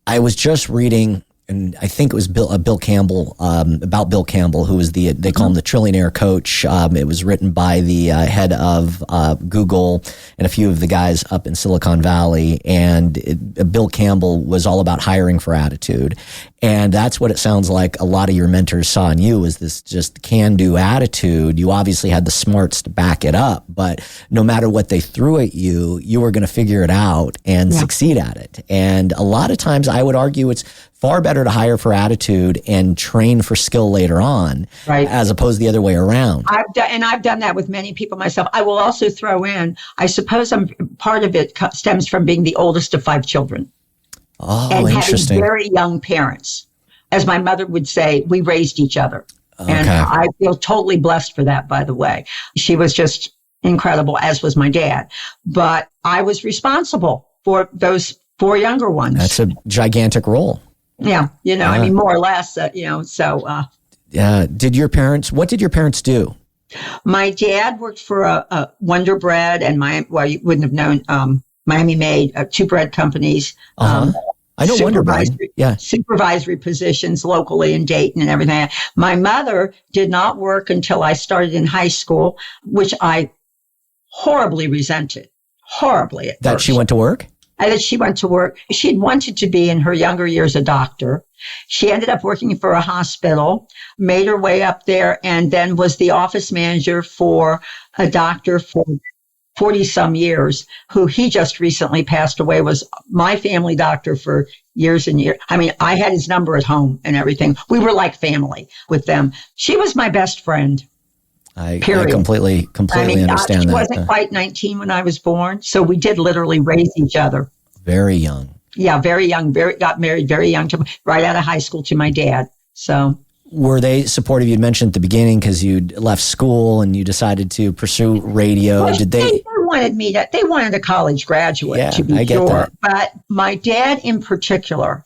I was just reading, and I think it was Bill Campbell, about Bill Campbell, who was they call him the trillionaire coach. It was written by the head of Google and a few of the guys up in Silicon Valley. And Bill Campbell was all about hiring for attitude. And that's what it sounds like a lot of your mentors saw in you, is this just can-do attitude. You obviously had the smarts to back it up, but no matter what they threw at you, you were going to figure it out and succeed at it. And a lot of times I would argue it's far better to hire for attitude and train for skill later on, right, as opposed to the other way around. I've done that with many people myself. I will also throw in, I suppose part of it stems from being the oldest of 5 children. Oh, and interesting. having very young parents. As my mother would say, we raised each other. Okay. And I feel totally blessed for that, by the way. She was just incredible, as was my dad. But I was responsible for those 4 younger ones. That's a gigantic role. Yeah. I mean, more or less, so. What did your parents do? My dad worked for a Wonder Bread and you wouldn't have known, Miami Made, 2 bread companies. I know Wonder Bread. Yeah. Supervisory positions locally in Dayton and everything. My mother did not work until I started in high school, which I horribly resented. Horribly at that first. She went to work? That she went to work. She'd wanted to be in her younger years a doctor. She ended up working for a hospital, made her way up there, and then was the office manager for a doctor for 40-some years, who he just recently passed away, was my family doctor for years and years. I mean, I had his number at home and everything. We were like family with them. She was my best friend. I completely understand that. She wasn't quite 19 when I was born, so we did literally raise each other. Very young. Yeah, very young. Got married very young, right out of high school, to my dad. So. Were they supportive? You'd mentioned at the beginning, because you'd left school and you decided to pursue radio. Well, Did they wanted they wanted a college graduate, to be sure. But my dad in particular,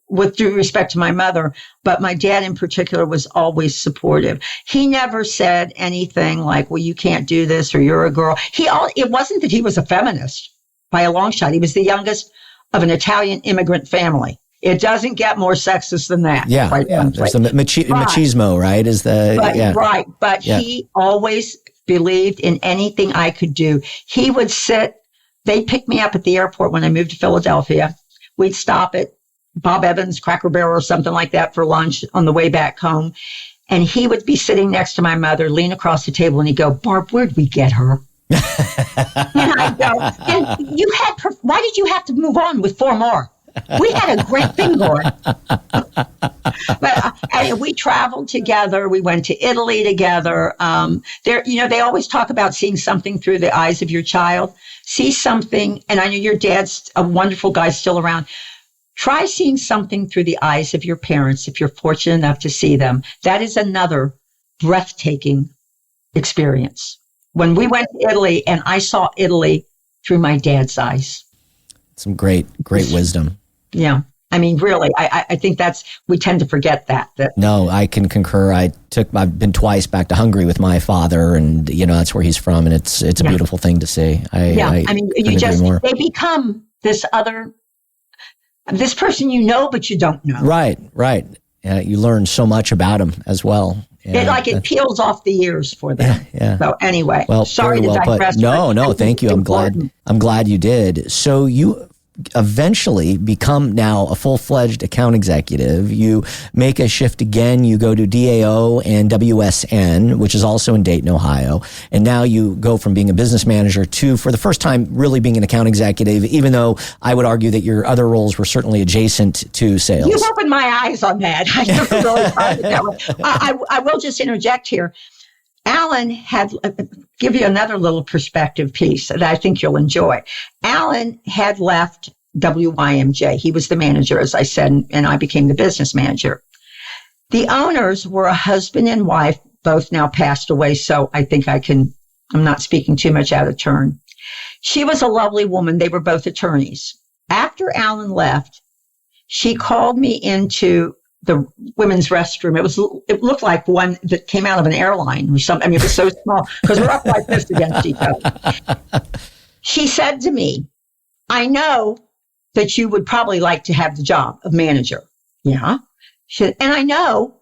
with due respect to my mother, but my dad in particular was always supportive. He never said anything like, well, you can't do this, or you're a girl. It wasn't that he was a feminist by a long shot. He was the youngest of an Italian immigrant family. It doesn't get more sexist than that. Yeah. There's the machismo, right? Right. But he always believed in anything I could do. He would they'd pick me up at the airport when I moved to Philadelphia. We'd stop at Bob Evans, Cracker Barrel, or something like that for lunch on the way back home. And he would be sitting next to my mother, lean across the table, and he'd go, Barb, where'd we get her? And I'd go, and why did you have to move on with 4 more? We had a great thing going. But we traveled together. We went to Italy together. They always talk about seeing something through the eyes of your child. See something, and I know your dad's a wonderful guy still around. Try seeing something through the eyes of your parents if you're fortunate enough to see them. That is another breathtaking experience. When we went to Italy, and I saw Italy through my dad's eyes. Some great wisdom. Yeah. I mean, really, I think we tend to forget that. No, I can concur. I've been twice back to Hungary with my father, and that's where he's from, and it's a beautiful thing to see. I mean, they become this person but you don't know. Right. You learn so much about him as well. It peels off the ears for them. Yeah. So anyway, sorry to digress. No, thank you. I'm glad you did. So you eventually become now a full-fledged account executive. You make a shift again. You go to DAO and WSN, which is also in Dayton, Ohio. And now you go from being a business manager to, for the first time, really being an account executive, even though I would argue that your other roles were certainly adjacent to sales. You've opened my eyes on that. I never really thought of it that way. I will just interject here. Alan had, give you another little perspective piece that I think you'll enjoy. Alan had left WYMJ. He was the manager, as I said, and I became the business manager. The owners were a husband and wife, both now passed away, so I think I'm not speaking too much out of turn. She was a lovely woman. They were both attorneys. After Alan left, she called me into the women's restroom. It looked like one that came out of an airline or something. I mean, it was so small because we're up like this against each other. She said to me, I know that you would probably like to have the job of manager. Yeah. She said, and I know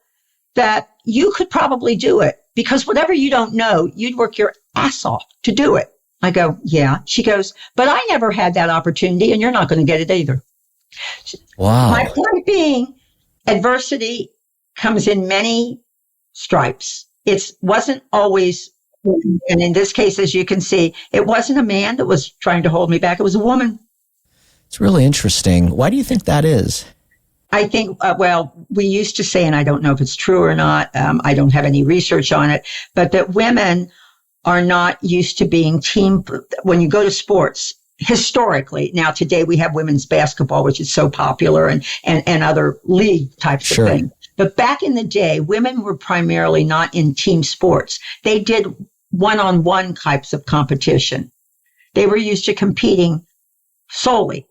that you could probably do it because whatever you don't know, you'd work your ass off to do it. I go, yeah. She goes, but I never had that opportunity and you're not going to get it either. Wow. My point being, adversity comes in many stripes. It wasn't always, and in this case, as you can see, it wasn't a man that was trying to hold me back. It was a woman. It's really interesting. Why do you think that is? I think, we used to say, and I don't know if it's true or not, I don't have any research on it, but that women are not used to being team. When you go to sports, historically, now today we have women's basketball, which is so popular, and other league types of things. But back in the day, women were primarily not in team sports. They did one-on-one types of competition. They were used to competing solely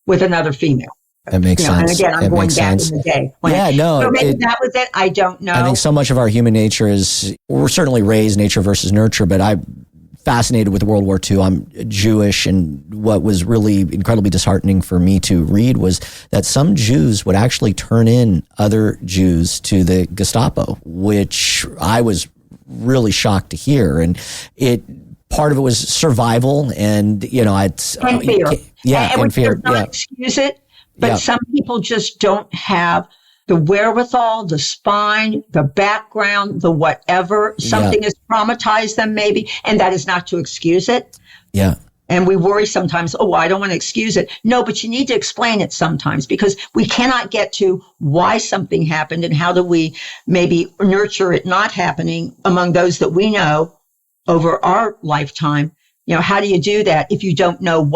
with another female. That makes sense. And again, I'm going back in the day. So maybe that was it. I don't know. I think so much of our human nature we're certainly raised nature versus nurture, but I'm fascinated with World War II. I'm Jewish, and what was really incredibly disheartening for me to read was that some Jews would actually turn in other Jews to the Gestapo, which I was really shocked to hear. And part of it was survival, and fear. And fear. Does not excuse it, but some people just don't have the wherewithal, the spine, the background, the whatever. Something has traumatized them maybe, and that is not to excuse it. Yeah. And we worry sometimes, I don't want to excuse it. No, but you need to explain it sometimes because we cannot get to why something happened and how do we maybe nurture it not happening among those that we know over our lifetime. How do you do that if you don't know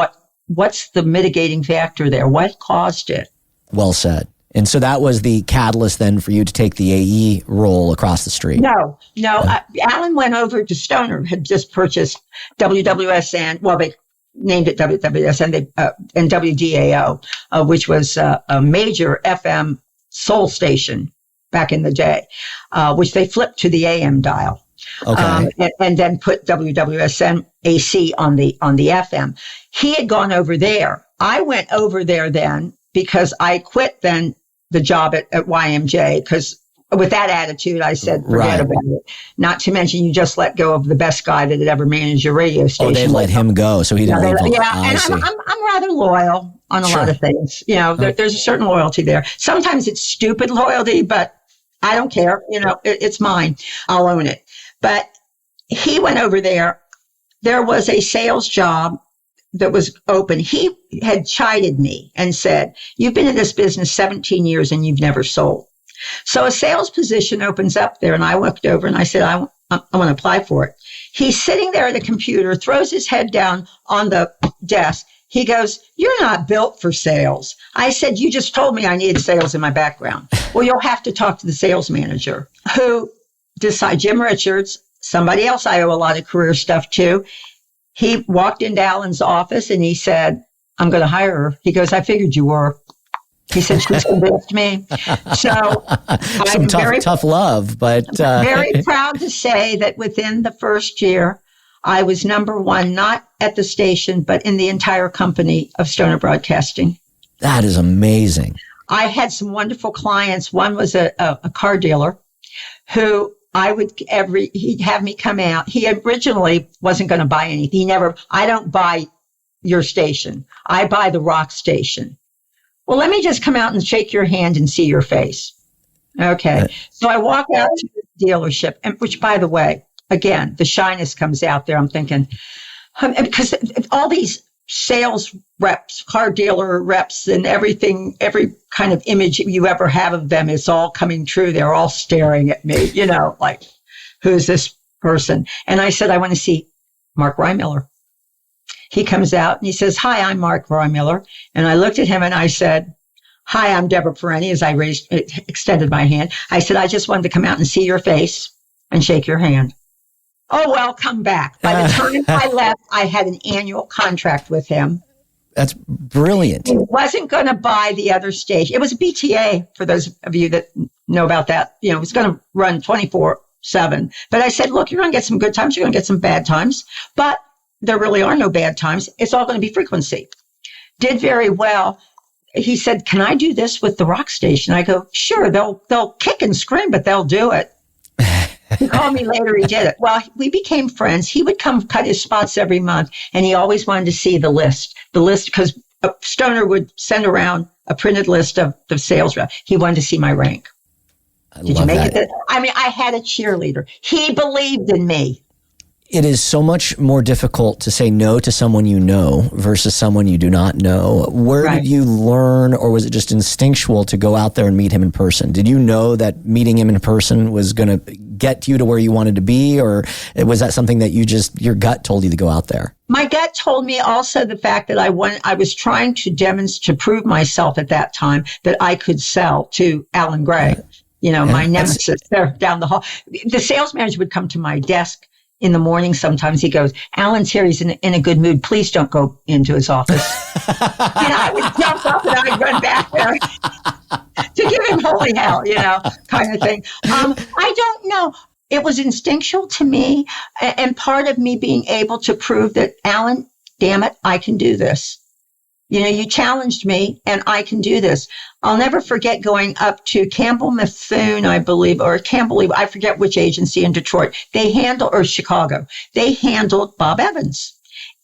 what's the mitigating factor there? What caused it? Well said. And so that was the catalyst then for you to take the AE role across the street. No. Alan went over to Stoner, had just purchased WWSN. Well, they named it WWSN and WDAO, which was a major FM soul station back in the day, which they flipped to the AM dial. Okay. And then put WWSN AC on the FM. He had gone over there. I went over there then because I quit then the job at YMJ because with that attitude, I said, forget about it. Not to mention you just let go of the best guy that had ever managed your radio station. Oh, they let him go, so he didn't leave. And I'm rather loyal on a lot of things. There's a certain loyalty there. Sometimes it's stupid loyalty, but I don't care. It's mine. I'll own it. But he went over there. There was a sales job that was open. He had chided me and said, you've been in this business 17 years and you've never sold. So a sales position opens up there and I walked over and I said, I want to apply for it. He's sitting there at a computer, throws his head down on the desk. He goes, "You're not built for sales." I said, "You just told me I needed sales in my background." "Well, you'll have to talk to the sales manager," who decided, Jim Richards, somebody else I owe a lot of career stuff to. He walked into Alan's office and he said, "I'm going to hire her." He goes, "I figured you were." He said, "She's convinced me." So some tough love, but very proud to say that within the first year, I was number one, not at the station, but in the entire company of Stoner Broadcasting. That is amazing. I had some wonderful clients. One was a car dealer who he'd have me come out. He originally wasn't going to buy anything. I don't buy your station. I buy the rock station. "Well, let me just come out and shake your hand and see your face." Okay. So I walk out to the dealership, which, by the way, again, the shyness comes out there. I'm thinking, because all these sales reps, car dealer reps, and everything, every kind of image you ever have of them is all coming true. They're all staring at me, like, who's this person? And I said, "I want to see Mark Rymiller." He comes out and he says, "Hi, I'm Mark Rymiller." And I looked at him and I said, "Hi, I'm Deborah Parenti," as I extended my hand. I said, "I just wanted to come out and see your face and shake your hand." "Oh, well, come back." By the time I left, I had an annual contract with him. That's brilliant. He wasn't going to buy the other station. It was a BTA, for those of you that know about that. It was going to run 24/7. But I said, "Look, you're going to get some good times. You're going to get some bad times. But there really are no bad times. It's all going to be frequency." Did very well. He said, "Can I do this with the rock station?" I go, "Sure, they'll kick and scream, but they'll do it." He called me later. He did it. Well, we became friends. He would come cut his spots every month, and he always wanted to see the list, because Stoner would send around a printed list of the sales rep. He wanted to see my rank. Did you make it? I had a cheerleader. He believed in me. It is so much more difficult to say no to someone you know versus someone you do not know. Where did you learn, or was it just instinctual to go out there and meet him in person? Did you know that meeting him in person was going to get you to where you wanted to be, or was that something that your gut told you to go out there? My gut told me also the fact that I was trying to demonstrate, to prove myself at that time that I could sell to Alan Gray, my nemesis there down the hall. The sales manager would come to my desk in the morning. Sometimes he goes, "Alan's here. He's in a good mood. Please don't go into his office." And I would jump up and I'd run back there to give him holy hell, kind of thing. I don't know. It was instinctual to me, and part of me being able to prove that, "Alan, damn it, I can do this. You challenged me and I can do this." I'll never forget going up to Campbell Methuen, I believe, or Campbell, I forget which agency in Detroit. Or Chicago. They handled Bob Evans.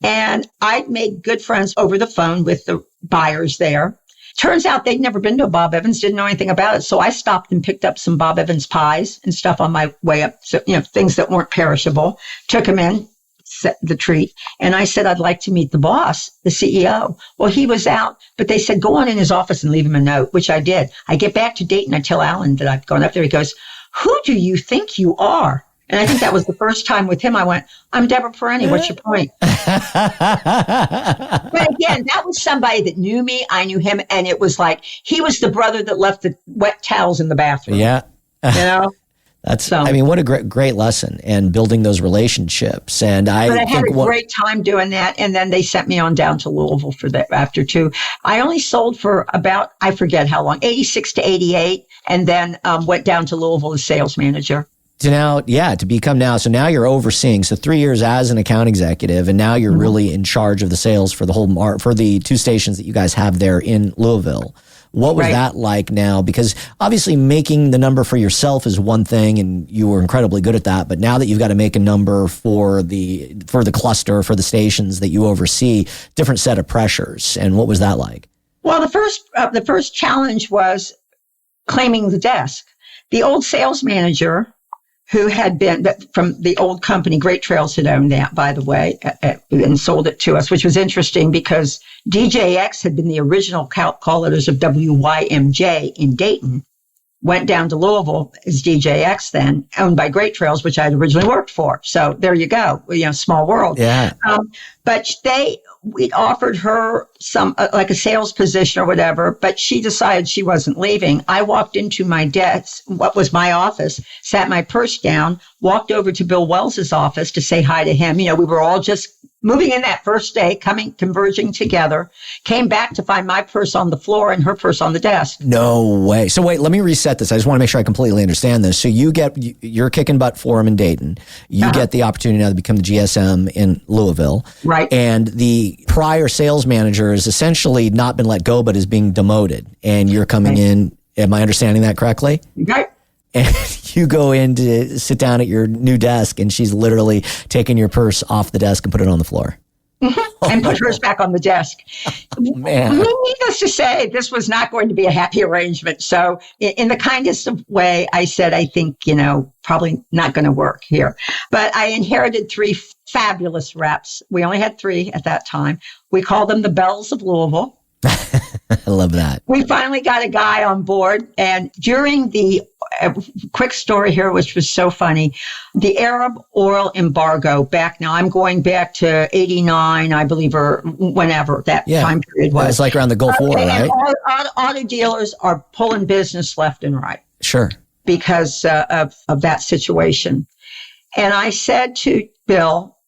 And I made good friends over the phone with the buyers there. Turns out they'd never been to a Bob Evans, didn't know anything about it. So I stopped and picked up some Bob Evans pies and stuff on my way up. So, things that weren't perishable. Took them in. Set the treat. And I said, "I'd like to meet the boss, the CEO." Well, he was out, but they said, "Go on in his office and leave him a note," which I did. I get back to Dayton. I tell Alan that I've gone up there. He goes, "Who do you think you are?" And I think that was the first time with him I went, "I'm Deborah Parenti. What's your point?" But again, that was somebody that knew me. I knew him. And it was like, he was the brother that left the wet towels in the bathroom. Yeah. That's, what a great lesson, and building those relationships. And I had a great time doing that. And then they sent me on down to Louisville for that after too. I only sold for about, I forget how long, 86 to 88. And then went down to Louisville as sales manager. So now you're overseeing. So 3 years as an account executive, and now you're really in charge of the sales for the whole for the two stations that you guys have there in Louisville. What was that like now? Because obviously making the number for yourself is one thing, and you were incredibly good at that. But now that you've got to make a number for the cluster, for the stations that you oversee, different set of pressures. And what was that like? Well, the first challenge was claiming the desk. The old sales manager, who had been from the old company, Great Trails had owned that, by the way, and sold it to us, which was interesting because DJX had been the original call letters of WYMJ in Dayton. went down to Louisville as DJX then, owned by Great Trails, which I had originally worked for. So there you go, small world. Yeah. But we offered her some, like a sales position or whatever, but she decided she wasn't leaving. I walked into my desk, what was my office, sat my purse down, walked over to Bill Wells's office to say hi to him. We were all just moving in that first day, converging together, came back to find my purse on the floor and her purse on the desk. No way. So wait, let me reset this. I just want to make sure I completely understand this. So you're kicking butt for him in Dayton. You get the opportunity now to become the GSM in Louisville. Right. And the prior sales manager has essentially not been let go, but is being demoted. And you're coming in. Am I understanding that correctly? Right. And you go in to sit down at your new desk, and she's literally taking your purse off the desk and put it on the floor. And put hers back on the desk. Man. Needless to say, this was not going to be a happy arrangement. So in the kindest of way, I said, I think, probably not going to work here. But I inherited 3 fabulous reps. We only had 3 at that time. We called them the Bells of Louisville. I love that. We finally got a guy on board. And during the quick story here, which was so funny, the Arab oil embargo now I'm going back to 89, I believe, or whenever that time period was. It was like around the Gulf War, right? Auto dealers are pulling business left and right. Sure. Because of that situation. And I said to Bill,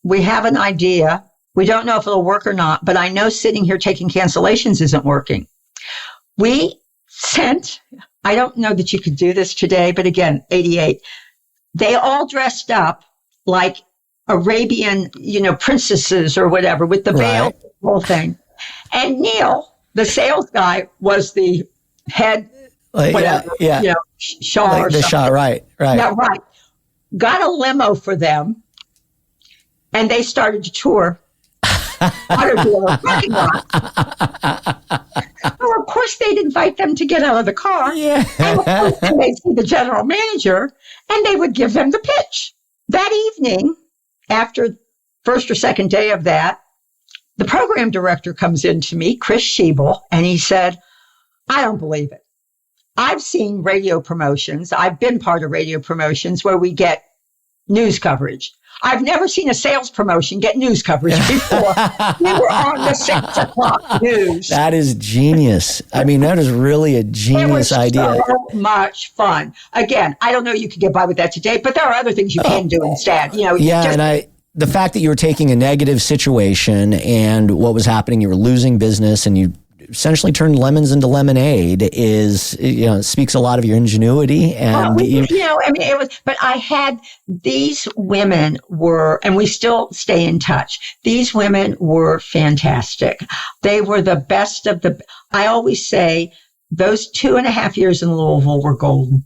we have an idea. We don't know if it'll work or not, but I know sitting here taking cancellations isn't working. We sent, I don't know that you could do this today, but again, 88, they all dressed up like Arabian, princesses or whatever with the veil, the whole thing. And Neil, the sales guy, was the head, whatever, Shaw like or the something. Shaw, right. Yeah, right. Got a limo for them, and they started to tour auto dealer parking lot. Well, of course, they'd invite them to get out of the car. Yeah. And of course, then they'd see the general manager, and they would give them the pitch. That evening, after first or second day of that, the program director comes in to me, Chris Schiebel, and he said, I don't believe it. I've seen radio promotions. I've been part of radio promotions where we get news coverage. I've never seen a sales promotion get news coverage before. We were on the 6 o'clock news. That is genius. I mean, that is really a genius idea. It was so much fun. Again, I don't know you could get by with that today, but there are other things you can do instead. The fact that you were taking a negative situation and what was happening, you were losing business and you essentially turned lemons into lemonade speaks a lot of your ingenuity. And it was, but I had these women and we still stay in touch. These women were fantastic. They were the best of I always say those 2.5 years in Louisville were golden.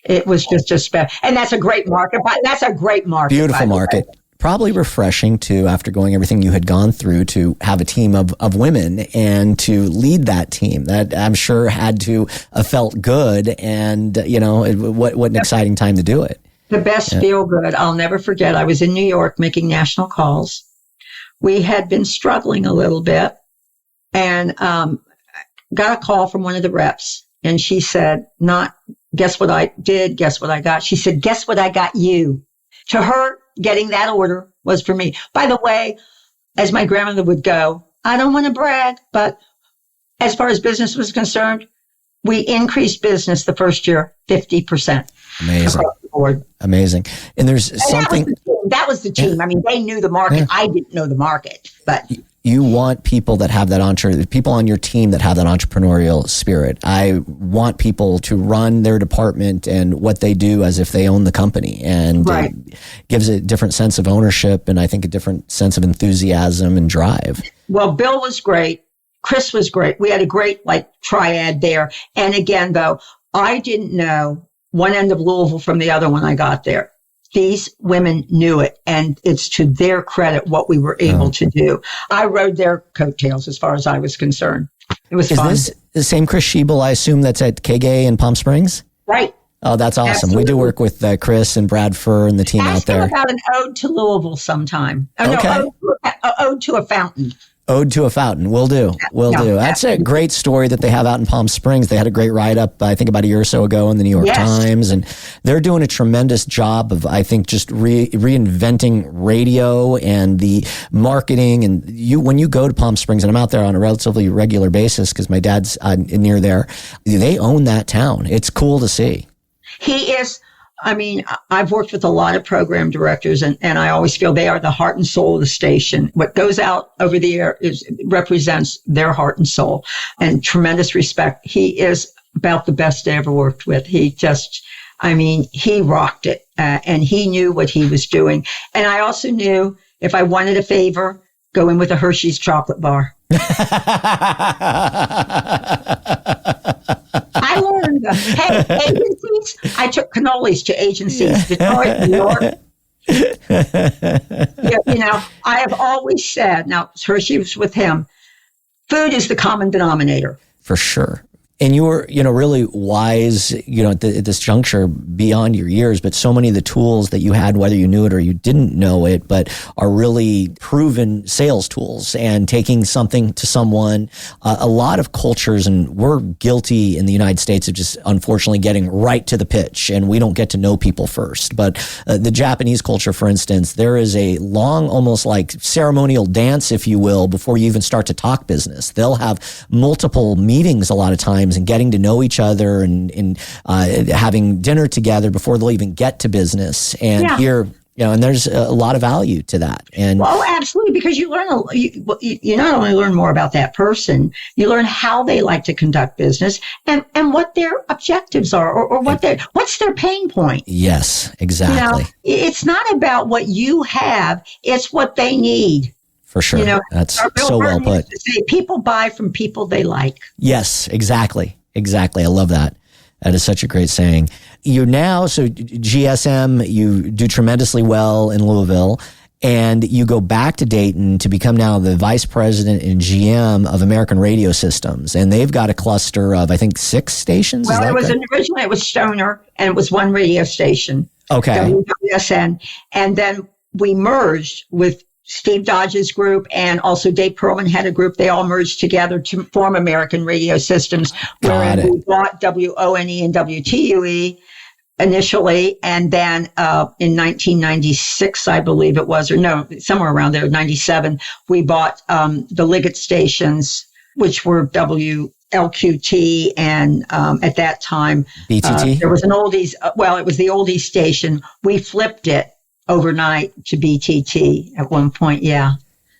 It was just special. And that's a great market. That's a great market. Beautiful market. Probably refreshing too, after going everything you had gone through, to have a team of women and to lead that team. That I'm sure had to have felt good. And, what an exciting time to do it. The best feel good. I'll never forget. I was in New York making national calls. We had been struggling a little bit and got a call from one of the reps. And she said, guess what I did? Guess what I got? She said, guess what I got you? To her, getting that order was for me. By the way, as my grandmother would go, I don't want to brag, but as far as business was concerned, we increased business the first year 50%. Amazing. Across the board. Amazing. And there's something. That was the team. I mean, they knew the market. Yeah. I didn't know the market, but. You want people that have that people on your team that have that entrepreneurial spirit. I want people to run their department and what they do as if they own the company, and it gives a different sense of ownership and I think a different sense of enthusiasm and drive. Well, Bill was great. Chris was great. We had a great triad there. And again, though, I didn't know one end of Louisville from the other when I got there. These women knew it, and it's to their credit what we were able to do. I rode their coattails as far as I was concerned. It was fun. Is this the same Chris Schiebel, I assume, that's at KGA in Palm Springs? Right. Oh, that's awesome. Absolutely. We do work with Chris and Brad Furr and the team out there. Ask him about an ode to Louisville sometime. Okay. No, ode to a fountain. Ode to a Fountain. Will do. That's a great story that they have out in Palm Springs. They had a great write-up, I think, about a year or so ago in the New York Times. And they're doing a tremendous job of, I think, just reinventing radio and the marketing. And when you go to Palm Springs, and I'm out there on a relatively regular basis because my dad's near there, they own that town. It's cool to see. He is. I mean, I've worked with a lot of program directors, and I always feel they are the heart and soul of the station. What goes out over the air represents their heart and soul, and tremendous respect. He is about the best I ever worked with. He rocked it, and he knew what he was doing. And I also knew if I wanted a favor, go in with a Hershey's chocolate bar. I learned, agencies, I took cannolis to agencies, Detroit, New York. I have always said, now Hershey was with him, food is the common denominator. For sure. And you were, really wise, at this juncture beyond your years, but so many of the tools that you had, whether you knew it or you didn't know it, but are really proven sales tools and taking something to someone. A lot of cultures, and we're guilty in the United States of just unfortunately getting right to the pitch, and we don't get to know people first. But the Japanese culture, for instance, there is a long, almost like ceremonial dance, if you will, before you even start to talk business. They'll have multiple meetings a lot of times and getting to know each other and having dinner together before they'll even get to business. And here, and there's a lot of value to that. And absolutely, because you learn, you not only learn more about that person, you learn how they like to conduct business and what their objectives are or what's their pain point. Yes, exactly. It's not about what you have, it's what they need. For sure. That's so well put. People buy from people they like. Yes, exactly. I love that. That is such a great saying. You're now, so GSM, you do tremendously well in Louisville, and you go back to Dayton to become now the vice president and GM of American Radio Systems. And they've got a cluster of, I think, 6 stations. Well, originally it was Stoner, and it was one radio station. Okay. WSN. And then we merged with Steve Dodge's group, and also Dave Perlman had a group. They all merged together to form American Radio Systems, where we bought WONE and WTUE initially, and then in 1996, I believe it was, or no, somewhere around there, 97, we bought the Liggett stations, which were WLQT, and at that time, BTT. There was an oldies. It was the oldies station. We flipped it overnight to BTT at one point. Yeah.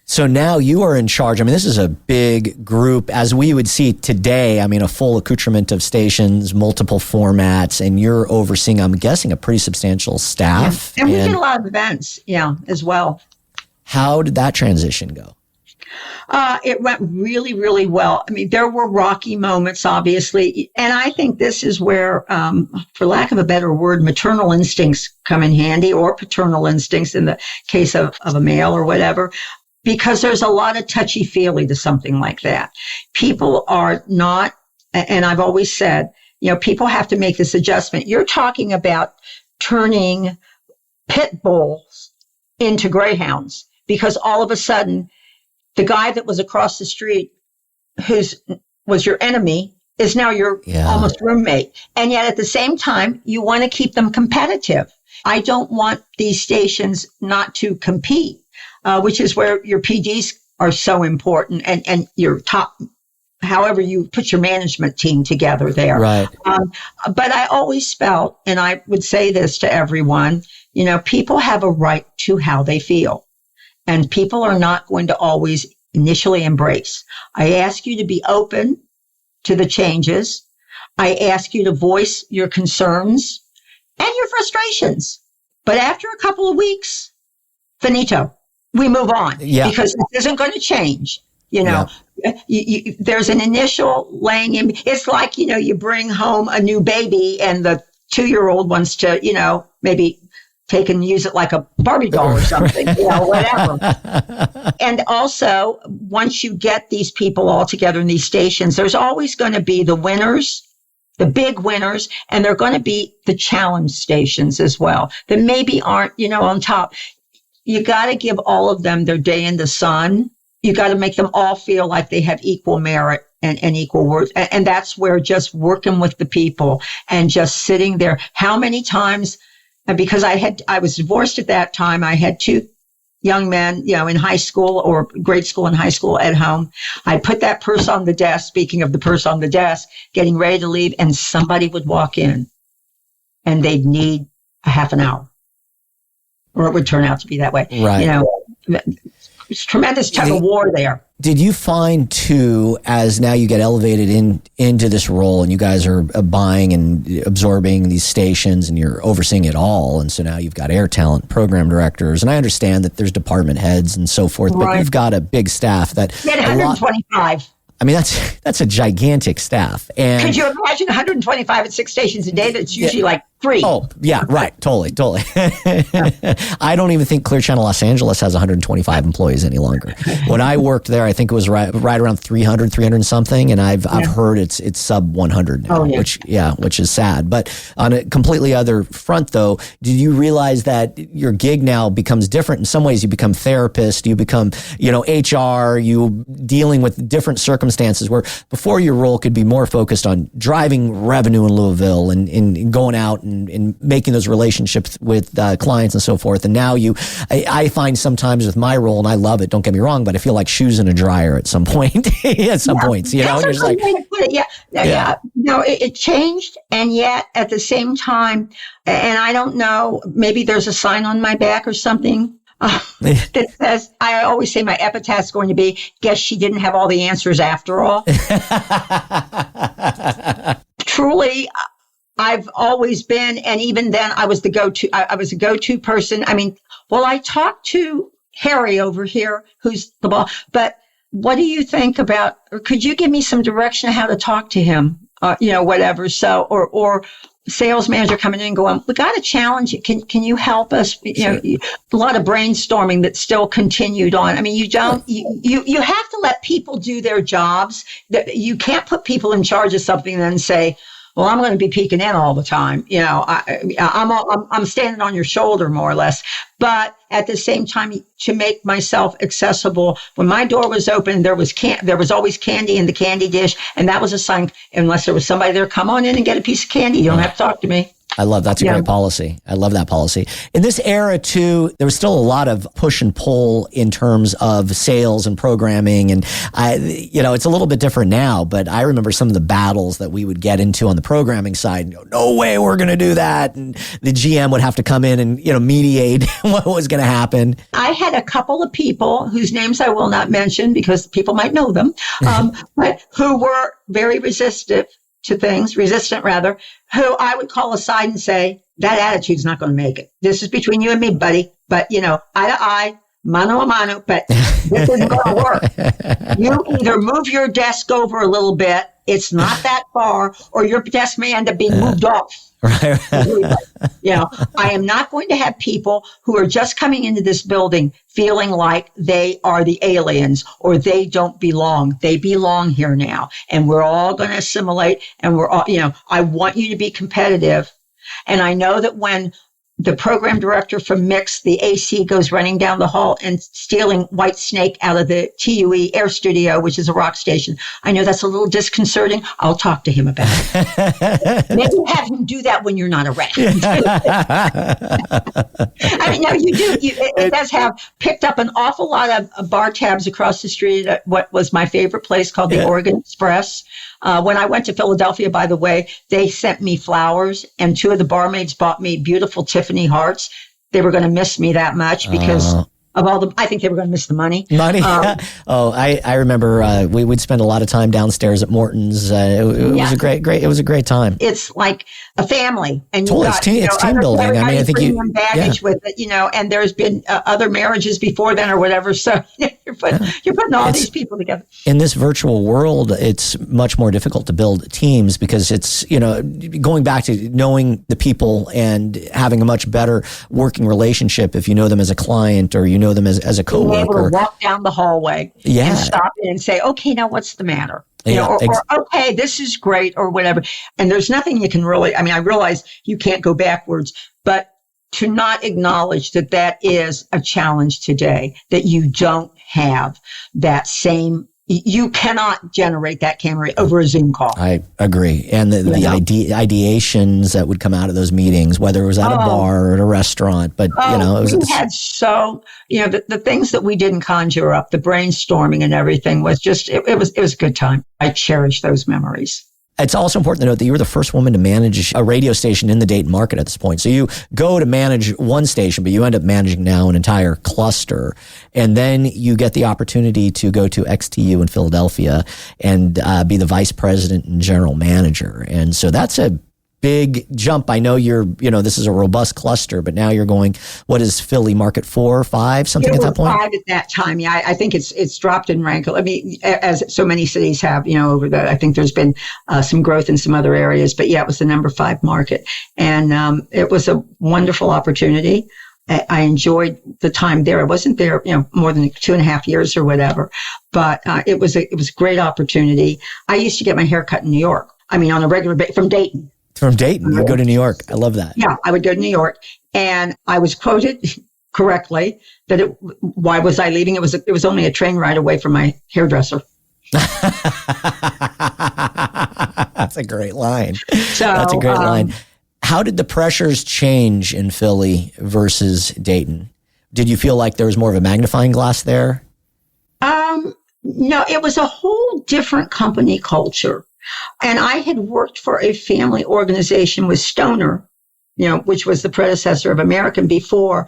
So now you are in charge. I mean, this is a big group, as we would see today. I mean, a full accoutrement of stations, multiple formats, and you're overseeing, I'm guessing, a pretty substantial staff. Yeah. And we did a lot of events, as well. How did that transition go? It went really, really well. I mean, there were rocky moments, obviously. And I think this is where, for lack of a better word, maternal instincts come in handy, or paternal instincts in the case of a male or whatever, because there's a lot of touchy-feely to something like that. People are not, and I've always said, people have to make this adjustment. You're talking about turning pit bulls into greyhounds, because all of a sudden, the guy that was across the street, was your enemy, is now your almost roommate. And yet at the same time, you want to keep them competitive. I don't want these stations not to compete, which is where your PDs are so important, and your top, however you put your management team together there. Right. But I always felt, and I would say this to everyone, people have a right to how they feel. And people are not going to always initially embrace. I ask you to be open to the changes. I ask you to voice your concerns and your frustrations. But after a couple of weeks, finito. We move on. Yeah. Because this isn't going to change. There's an initial laying in. It's like, you bring home a new baby and the 2-year-old wants to, maybe take and use it like a Barbie doll or something, whatever. And also, once you get these people all together in these stations, there's always going to be the winners, the big winners, and they're going to be the challenge stations as well, that maybe aren't, on top. You got to give all of them their day in the sun, you got to make them all feel like they have equal merit and equal worth. And that's where just working with the people and just sitting there. How many times, because I was divorced at that time, I had two young men, in high school or grade school and high school at home. I put that purse on the desk, speaking of the purse on the desk, getting ready to leave, and somebody would walk in and they'd need a half an hour. Or it would turn out to be that way. Right. It's tremendous tug of war there. Did you find too, as now you get elevated into this role and you guys are buying and absorbing these stations and you're overseeing it all, and so now you've got air talent, program directors, and I understand that there's department heads and so forth, but you've got a big staff that... We had 125. I mean, that's a gigantic staff. And could you imagine 125 at 6 stations a day? That's usually like 3. Oh, yeah, right. Totally. I don't even think Clear Channel Los Angeles has 125 employees any longer. When I worked there, I think it was right around 300 something, and I've heard it's sub 100 now, which is sad. But on a completely other front, though, did you realize that your gig now becomes different? In some ways, you become therapist, you become, HR, you dealing with different circumstances where before your role could be more focused on driving revenue in Louisville and going out and making those relationships with clients and so forth. And now I find sometimes with my role, and I love it, don't get me wrong, but I feel like shoes in a dryer at some point, points, That's a good way to put it. Yeah. No, it changed. And yet at the same time, and I don't know, maybe there's a sign on my back or something that says, I always say my epitaph's going to be, guess she didn't have all the answers after all. Truly, I've always been, and even then I was the go-to, I was a go-to person. I mean, I talked to Harry over here, who's the boss, but what do you think about, or could you give me some direction on how to talk to him? Whatever. So, or sales manager coming in and going, we got to challenge it. Can you help us? A lot of brainstorming that still continued on. I mean, you have to let people do their jobs. That you can't put people in charge of something and then say, well, I'm going to be peeking in all the time. I'm standing on your shoulder more or less. But at the same time, to make myself accessible, when my door was open, there was always candy in the candy dish. And that was a sign, unless there was somebody there, come on in and get a piece of candy. You don't have to talk to me. That's a great policy. I love that policy. In this era too, there was still a lot of push and pull in terms of sales and programming. And it's a little bit different now, but I remember some of the battles that we would get into on the programming side. No way we're going to do that. And the GM would have to come in and, mediate what was going to happen. I had a couple of people whose names I will not mention because people might know them, but who were very resistant, who I would call aside and say, that attitude's not going to make it. This is between you and me, buddy. But, eye to eye, mano a mano, but this isn't going to work. You either move your desk over a little bit, it's not that far, or your desk may end up being moved off. Right. I am not going to have people who are just coming into this building feeling like they are the aliens or they don't belong. They belong here now, and we're all going to assimilate, and we're all, I want you to be competitive. And I know that when the program director from Mix, the AC, goes running down the hall and stealing White Snake out of the TUE Air Studio, which is a rock station. I know that's a little disconcerting. I'll talk to him about it. Maybe have him do that when you're not around. I mean, no, you do. It does have picked up an awful lot of bar tabs across the street at what was my favorite place called the Oregon Express. When I went to Philadelphia, by the way, they sent me flowers, and 2 of the barmaids bought me beautiful Tiffany hearts. They were going to miss me that much because of all I think they were going to miss the money. I remember we would spend a lot of time downstairs at Morton's. It was a great time. It's like a family, and it's team building. I mean, I think baggage with it, and there's been other marriages before then or whatever. So you're putting all these people together. In this virtual world, it's much more difficult to build teams because it's, going back to knowing the people and having a much better working relationship if you know them as a client or know them as a coworker. Being able to walk down the hallway and stop and say, okay, now what's the matter? Or okay, this is great or whatever. And there's nothing you can really, I realize you can't go backwards, but to not acknowledge that is a challenge today, that you don't have that same. You cannot generate that camaraderie over a Zoom call. I agree. And the ideations that would come out of those meetings, whether it was at a bar or at a restaurant, but it was. We had the things that we didn't conjure up, the brainstorming and everything was just, it was a good time. I cherish those memories. It's also important to note that you were the first woman to manage a radio station in the Dayton market at this point. So you go to manage one station, but you end up managing now an entire cluster. And then you get the opportunity to go to XTU in Philadelphia and be the vice president and general manager. And so that's a big jump. I know this is a robust cluster, but now you're going, what is Philly market 4 or 5, something at that point? 5 at that time. Yeah, I think it's dropped in rank. I mean, as so many cities have, I think there's been some growth in some other areas, but yeah, it was the number 5 market. And it was a wonderful opportunity. I enjoyed the time there. I wasn't there, more than 2.5 years or whatever, but it was a great opportunity. I used to get my hair cut in New York. I mean, on a regular basis from Dayton. From Dayton, you go to New York. I love that. Yeah, I would go to New York, and I was quoted correctly that why was I leaving? It was only a train ride away from my hairdresser. That's a great line. That's a great line. How did the pressures change in Philly versus Dayton? Did you feel like there was more of a magnifying glass there? No, it was a whole different company culture. And I had worked for a family organization with Stoner, which was the predecessor of American before,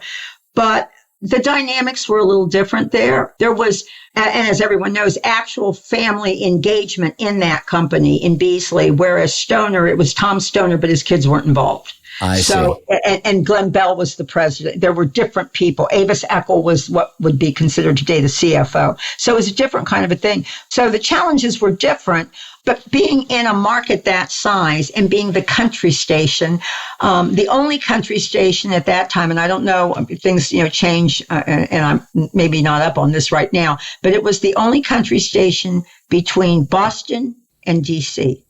but the dynamics were a little different there. There was, and as everyone knows, actual family engagement in that company in Beasley, whereas Stoner, it was Tom Stoner, but his kids weren't involved. I see. And Glenn Bell was the president. There were different people. Avis Eckel was what would be considered today the CFO. So it was a different kind of a thing. So the challenges were different, but being in a market that size and being the country station, the only country station at that time, and I don't know, things, change, and I'm maybe not up on this right now, but it was the only country station between Boston and DC.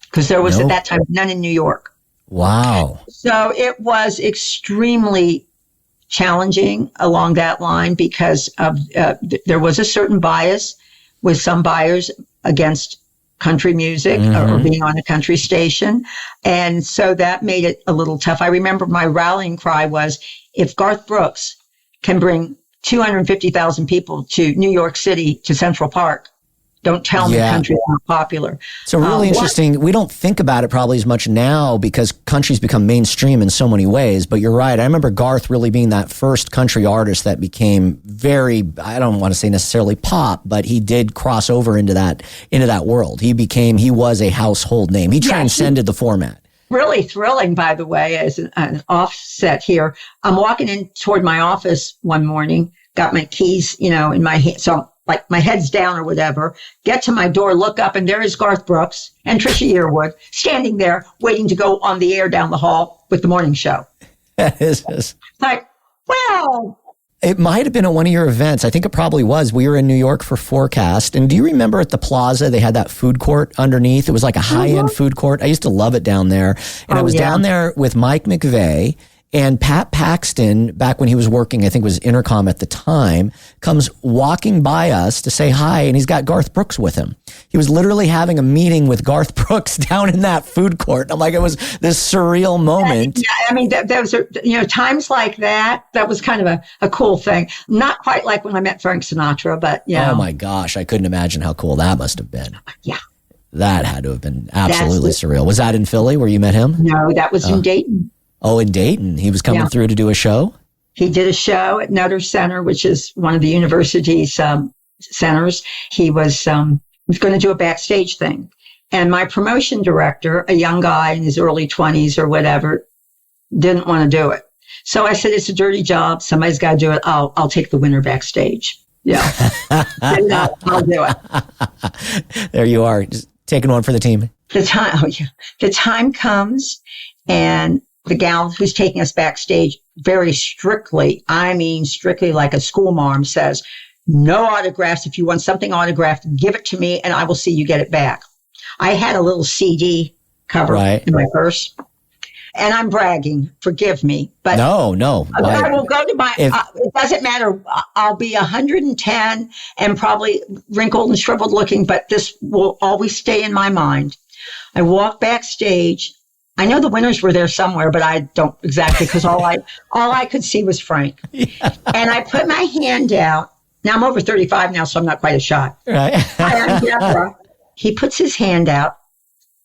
Because there was at that time none in New York. Wow. So it was extremely challenging along that line because of there was a certain bias with some buyers against country music or being on a country station. And so that made it a little tough. I remember my rallying cry was, if Garth Brooks can bring 250,000 people to New York City, to Central Park, don't tell me country is not popular. So really interesting. We don't think about it probably as much now because country's become mainstream in so many ways. But you're right. I remember Garth really being that first country artist that became very, I don't want to say necessarily pop, but he did cross over into that world. He was a household name. He transcended the format. Really thrilling, by the way, as an offset here. I'm walking in toward my office one morning, got my keys, in my hand. So like my head's down or whatever, get to my door, look up, and there is Garth Brooks and Trisha Yearwood standing there waiting to go on the air down the hall with the morning show. That is like, well. It might have been at one of your events. I think it probably was. We were in New York for Forecast. And do you remember at the Plaza, they had that food court underneath? It was like a high-end food court. I used to love it down there. And I was down there with Mike McVeigh. And Pat Paxton, back when he was working, I think it was Intercom at the time, comes walking by us to say hi, and he's got Garth Brooks with him. He was literally having a meeting with Garth Brooks down in that food court. I'm like, it was this surreal moment. Yeah, I mean, those are, times like that, that was kind of a cool thing. Not quite like when I met Frank Sinatra, but, Oh, my gosh. I couldn't imagine how cool that must have been. Yeah. That had to have been absolutely surreal. Was that in Philly where you met him? No, that was in Dayton. Oh, in Dayton. He was coming through to do a show? He did a show at Nutter Center, which is one of the university's centers. He was going to do a backstage thing. And my promotion director, a young guy in his early 20s or whatever, didn't want to do it. So I said, it's a dirty job. Somebody's got to do it. I'll take the winner backstage. Yeah. I'll do it. There you are. Just taking one for the team. The time comes, and the gal who's taking us backstage very strictly, I mean strictly like a school marm, says, no autographs. If you want something autographed, give it to me and I will see you get it back. I had a little CD cover in my purse. And I'm bragging, forgive me, but no. I will go to my, it doesn't matter. I'll be 110 and probably wrinkled and shriveled looking, but this will always stay in my mind. I walk backstage. I know the winners were there somewhere, but I don't exactly, because all I could see was Frank. Yeah. And I put my hand out. Now I'm over 35 now, so I'm not quite a shot. Right. Hi, I'm Deborah. He puts his hand out,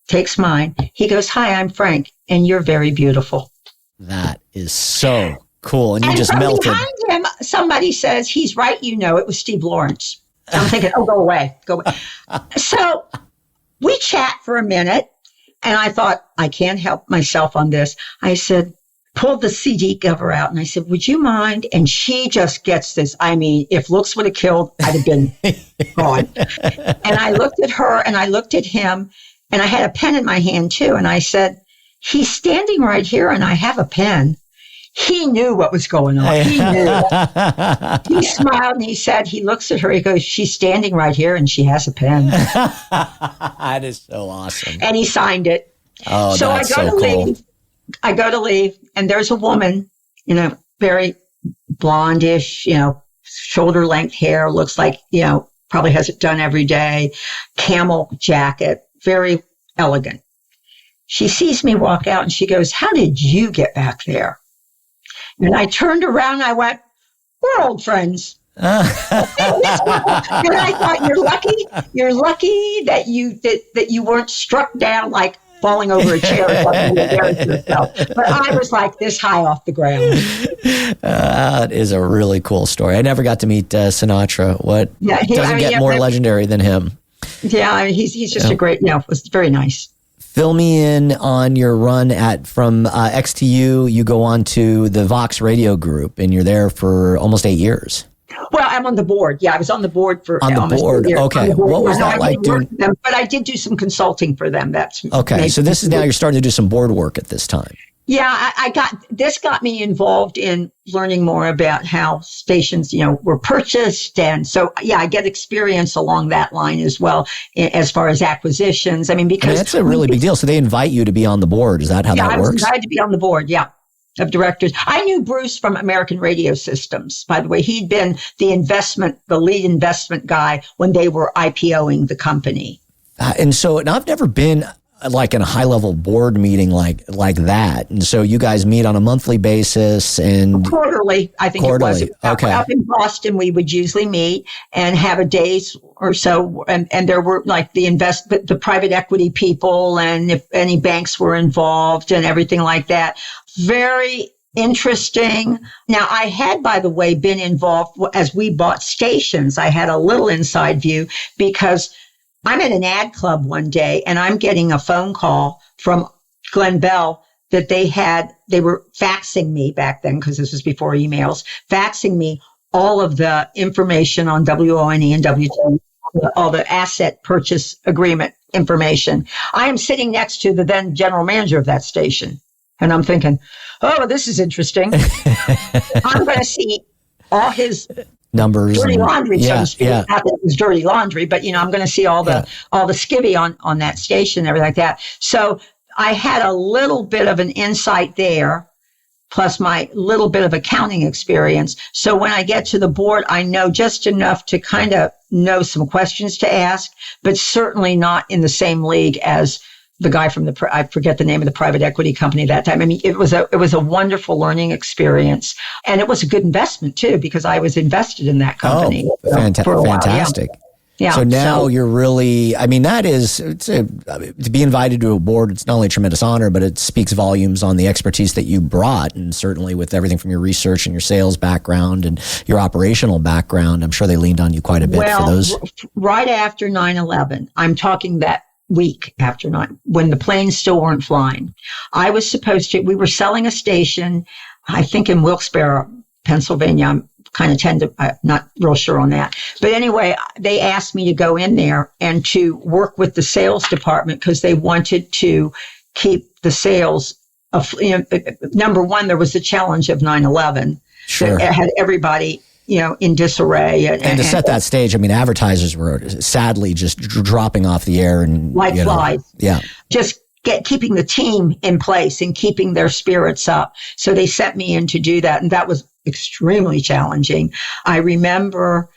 takes mine. He goes, hi, I'm Frank, and you're very beautiful. That is so cool. And you just from melted. Behind him, somebody says, he's right, it was Steve Lawrence. So I'm thinking, go away. So we chat for a minute, and I thought, I can't help myself on this. I said, pulled the CD cover out, and I said, would you mind? And she just gets this. I mean, if looks would have killed, I'd have been gone. And I looked at her, and I looked at him, and I had a pen in my hand, too. And I said, he's standing right here, and I have a pen. He knew what was going on. He knew. He smiled, and he said, he looks at her, he goes, she's standing right here, and she has a pen. That is so awesome. And he signed it. Oh, so that's so cool. Leave. I go to leave, and there's a woman, very blondish, shoulder length hair, looks like, probably has it done every day, camel jacket, very elegant. She sees me walk out, and she goes, how did you get back there? And I turned around, and I went, we're old friends. And I thought, you're lucky that you weren't struck down like falling over a chair or something. But I was like this high off the ground. That is a really cool story. I never got to meet Sinatra. What doesn't get more legendary than him? Yeah, he's just a great, it was very nice. Fill me in on your run from XTU. You go on to the Vox Radio Group, and you're there for almost 8 years. Well, I'm on the board. Yeah, I was on the board for almost 8 years. Okay. What was that like doing? But I did do some consulting for them. Okay. So this is now you're starting to do some board work at this time. Yeah, this got me involved in learning more about how stations, were purchased. And so, I get experience along that line as well, as far as acquisitions. Because that's a really big deal. So they invite you to be on the board. Is that how that works? I was invited to be on the board. Yeah. Of directors. I knew Bruce from American Radio Systems, by the way. He'd been the lead investment guy when they were IPOing the company. And I've never been like in a high level board meeting like that. And so you guys meet on a monthly basis and quarterly, I think it was. Okay. Up in Boston, we would usually meet and have a day or so. And there were like the private equity people, and if any banks were involved and everything like that. Very interesting. Now, I had, by the way, been involved as we bought stations. I had a little inside view because I'm at an ad club one day, and I'm getting a phone call from Glenn Bell that they were faxing me back then, because this was before emails, faxing me all of the information on WONE and WT, all the asset purchase agreement information. I am sitting next to the then general manager of that station, and I'm thinking, oh, this is interesting. I'm going to see all his numbers, dirty laundry, so to speak. Yeah. Not that it was dirty laundry, but I'm going to see all the skivvy on that station and everything like that. So I had a little bit of an insight there, plus my little bit of accounting experience. So when I get to the board, I know just enough to kind of know some questions to ask, but certainly not in the same league as the guy from I forget the name of the private equity company that time. It was a wonderful learning experience, and it was a good investment too, because I was invested in that company. Fantastic. Yeah. So now you're really, to be invited to a board, it's not only a tremendous honor, but it speaks volumes on the expertise that you brought. And certainly with everything from your research and your sales background and your operational background, I'm sure they leaned on you quite a bit for those. Right after 9/11, I'm talking that week after 9, when the planes still weren't flying. I was we were selling a station, I think in Wilkes-Barre, Pennsylvania. I'm not real sure on that. But anyway, they asked me to go in there and to work with the sales department because they wanted to keep the sales number one, there was the challenge of 9/11. Sure. It had everybody in disarray. And to set that stage, advertisers were sadly just dropping off the air and like flies. Yeah. Just keeping the team in place and keeping their spirits up. So they sent me in to do that. And that was extremely challenging. I remember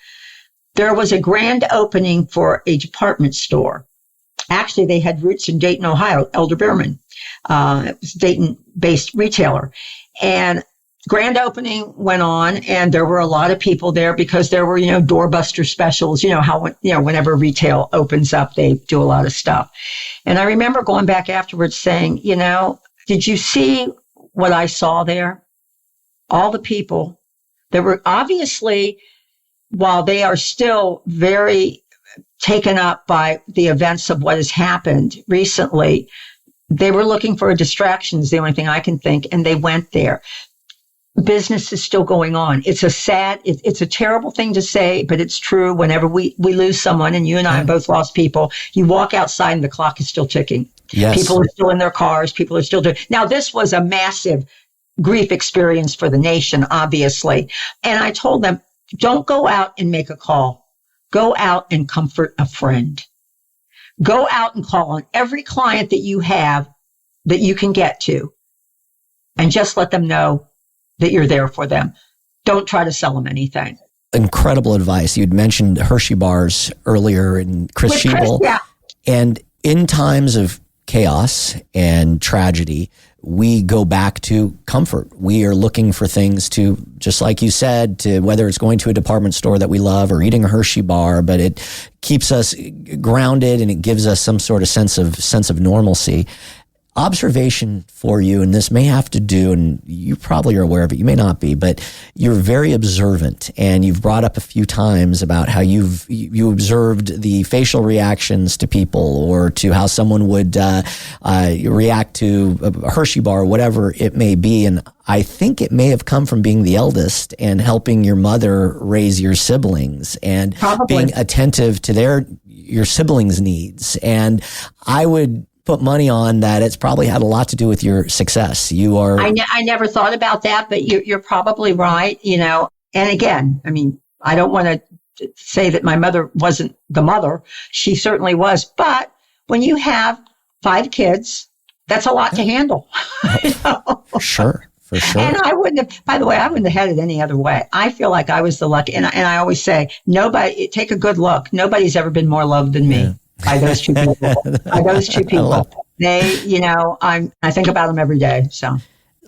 there was a grand opening for a department store. Actually, they had roots in Dayton, Ohio, Elder Beerman. It was a Dayton-based retailer. And grand opening went on, and there were a lot of people there because there were, doorbuster specials. Whenever retail opens up, they do a lot of stuff. And I remember going back afterwards saying, did you see what I saw there? All the people that were obviously, while they are still very taken up by the events of what has happened recently, they were looking for a distraction is the only thing I can think. And they went there. Business is still going on. It's a terrible thing to say, but it's true. Whenever we lose someone, and you and I have both lost people, you walk outside and the clock is still ticking. Yes. People are still in their cars. People are still doing. Now, this was a massive grief experience for the nation, obviously. And I told them, don't go out and make a call. Go out and comfort a friend. Go out and call on every client that you have that you can get to, and just let them know that you're there for them. Don't try to sell them anything. Incredible advice. You'd mentioned Hershey bars earlier and Chris Schiebel. Yeah. And in times of chaos and tragedy, we go back to comfort. We are looking for things to, just like you said, to whether it's going to a department store that we love or eating a Hershey bar, but it keeps us grounded and it gives us some sort of sense of normalcy. Observation for you, and this may have to do, and you probably are aware of it, you may not be, but you're very observant, and you've brought up a few times about how you observed the facial reactions to people, or to how someone would react to a Hershey bar, or whatever it may be. And I think it may have come from being the eldest and helping your mother raise your siblings and Probably. being attentive to your siblings' needs. And I would put money on that it's probably had a lot to do with your success. You are. I never thought about that, but you're probably right. And again, I don't want to say that my mother wasn't the mother. She certainly was. But when you have 5 kids, that's a lot to handle. For sure. And I wouldn't have had it any other way. I feel like I was the lucky, and I always say, take a good look. Nobody's ever been more loved than me. By those two people. They, I think about them every day. So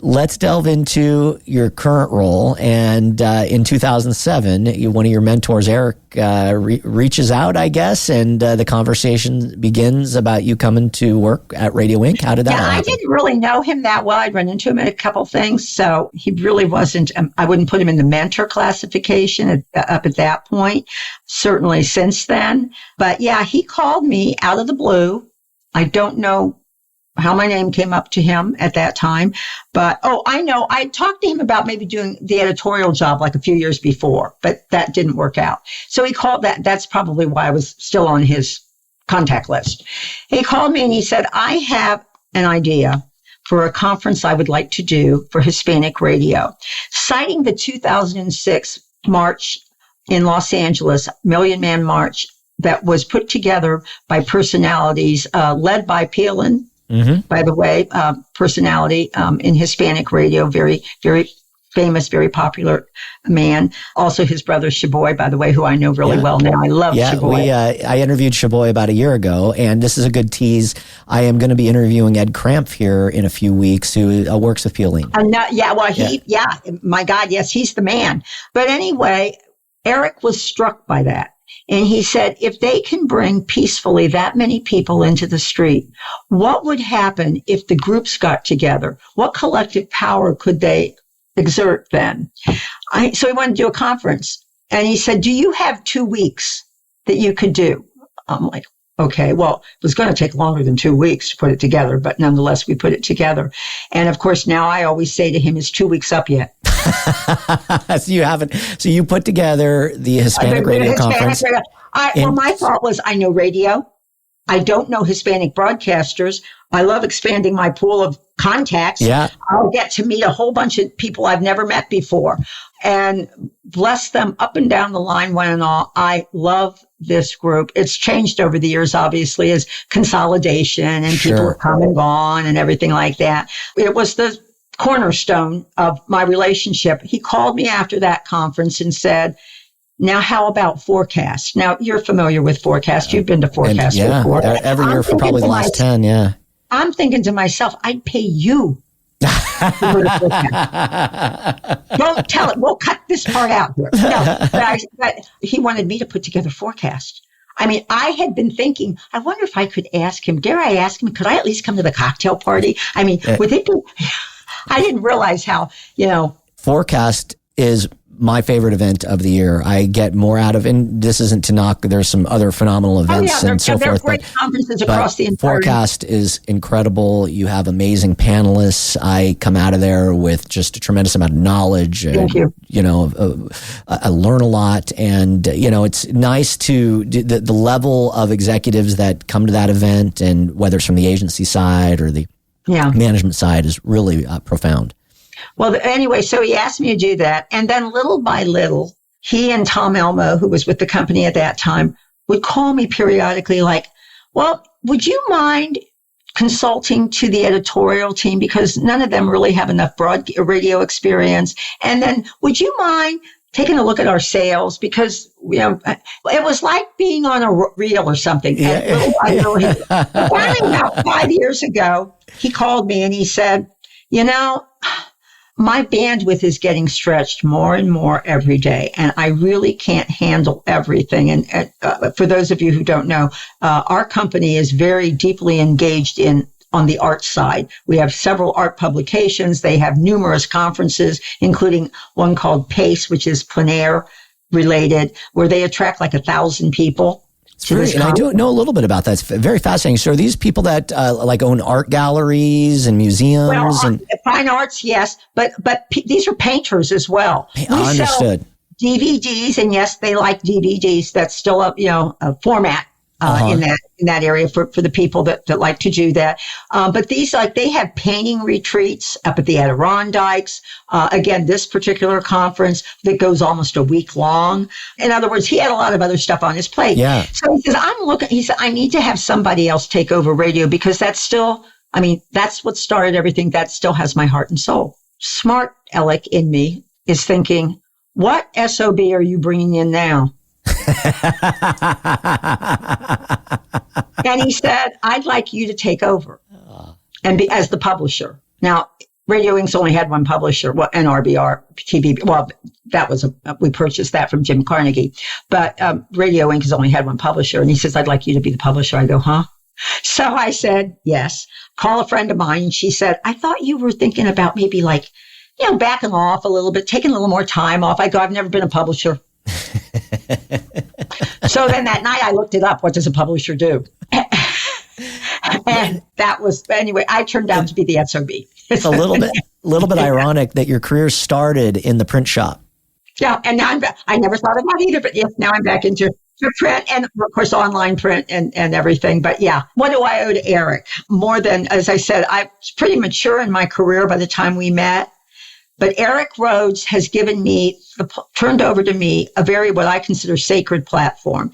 let's delve into your current role. And in 2007, one of your mentors, Eric, reaches out, I guess, and the conversation begins about you coming to work at Radio Inc. How did that happen? I didn't really know him that well. I'd run into him at a couple things. So he really wasn't, I wouldn't put him in the mentor classification up at that point. Certainly since then. But yeah, he called me out of the blue. I don't know how my name came up to him at that time. But, I know. I talked to him about maybe doing the editorial job like a few years before, but that didn't work out. So he called that. That's probably why I was still on his contact list. He called me and he said, I have an idea for a conference I would like to do for Hispanic radio, citing the 2006 march in Los Angeles, Million Man March, that was put together by personalities, led by Palin. Mm-hmm. By the way, personality in Hispanic radio, very, very famous, very popular man. Also his brother Shaboy, by the way, who I know really well now. I love Shaboy. I interviewed Shaboy about a year ago, and this is a good tease. I am going to be interviewing Ed Krampf here in a few weeks, who works with Peeling. My God, yes, he's the man. But anyway, Eric was struck by that. And he said, if they can bring peacefully that many people into the street, what would happen if the groups got together? What collective power could they exert then? So he wanted to do a conference. And he said, do you have 2 weeks that you could do? I'm like, okay, well, it was going to take longer than 2 weeks to put it together, but nonetheless, we put it together. And of course, now I always say to him, is 2 weeks up yet? So you put together the Hispanic Radio Conference. My thought was, I know radio. I don't know Hispanic broadcasters. I love expanding my pool of contacts. Yeah. I'll get to meet a whole bunch of people I've never met before. And bless them up and down the line, one and all. I love this group. It's changed over the years, obviously, as consolidation and people have come and gone and everything like that. It was the cornerstone of my relationship. He called me after that conference and said, now, how about Forecast? Now, you're familiar with Forecast. You've been to Forecast before. Every year for probably the last 10, yeah. I'm thinking to myself, I'd pay you to go to Forecast. Don't tell it. We'll cut this part out here. No, but he wanted me to put together Forecast. I mean, I had been thinking, I wonder if I could ask him, dare I ask him, could I at least come to the cocktail party? I mean, would it be, I didn't realize how, Forecast is my favorite event of the year. I get more out of, and this isn't to knock, there's some other phenomenal events and so forth. Great conferences across the entire Forecast is incredible. You have amazing panelists. I come out of there with just a tremendous amount of knowledge. Thank you. I learn a lot, and it's nice to the level of executives that come to that event, and whether it's from the agency side or the management side, is really profound. Well, anyway, so he asked me to do that. And then little by little, he and Tom Elmo, who was with the company at that time, would call me periodically like, well, would you mind consulting to the editorial team? Because none of them really have enough radio experience. And then would you mind taking a look at our sales? Because, it was like being on a reel or something. Yeah. And little by little, finally, about 5 years ago, he called me and he said, my bandwidth is getting stretched more and more every day, and I really can't handle everything. And for those of you who don't know, our company is very deeply engaged on the art side. We have several art publications. They have numerous conferences, including one called PACE, which is plein air related, where they attract like 1,000 people. And I do know a little bit about that. It's very fascinating. So are these people that own art galleries and museums? Well, fine arts, yes, but these are painters as well. Understood. Sell DVDs, and yes, they like DVDs. That's still a format in that area for the people that like to do that. But these, they have painting retreats up at the Adirondacks. Again, this particular conference that goes almost a week long. In other words, he had a lot of other stuff on his plate. Yeah. So he said, I need to have somebody else take over radio, because that's still, that's what started everything. That still has my heart and soul. Smart Alec in me is thinking, what SOB are you bringing in now? And he said, I'd like you to take over and be as the publisher. Now, Radio Inc.'s only had one publisher, NRBR TV. Well, that was we purchased that from Jim Carnegie, but Radio Inc. has only had one publisher. And he says, I'd like you to be the publisher. I go, huh? So I said, yes. Call a friend of mine. And she said, I thought you were thinking about maybe backing off a little bit, taking a little more time off. I go, I've never been a publisher. So then that night I looked it up. What does a publisher do? And that was, anyway, I turned out to be the SOB. It's a little bit ironic that your career started in the print shop. Yeah. And now I never thought of that either, but yes, now I'm back into print and of course online print and everything. But yeah, what do I owe to Eric? More than, as I said, I was pretty mature in my career by the time we met. But Eric Rhodes has turned over to me a very, what I consider sacred platform,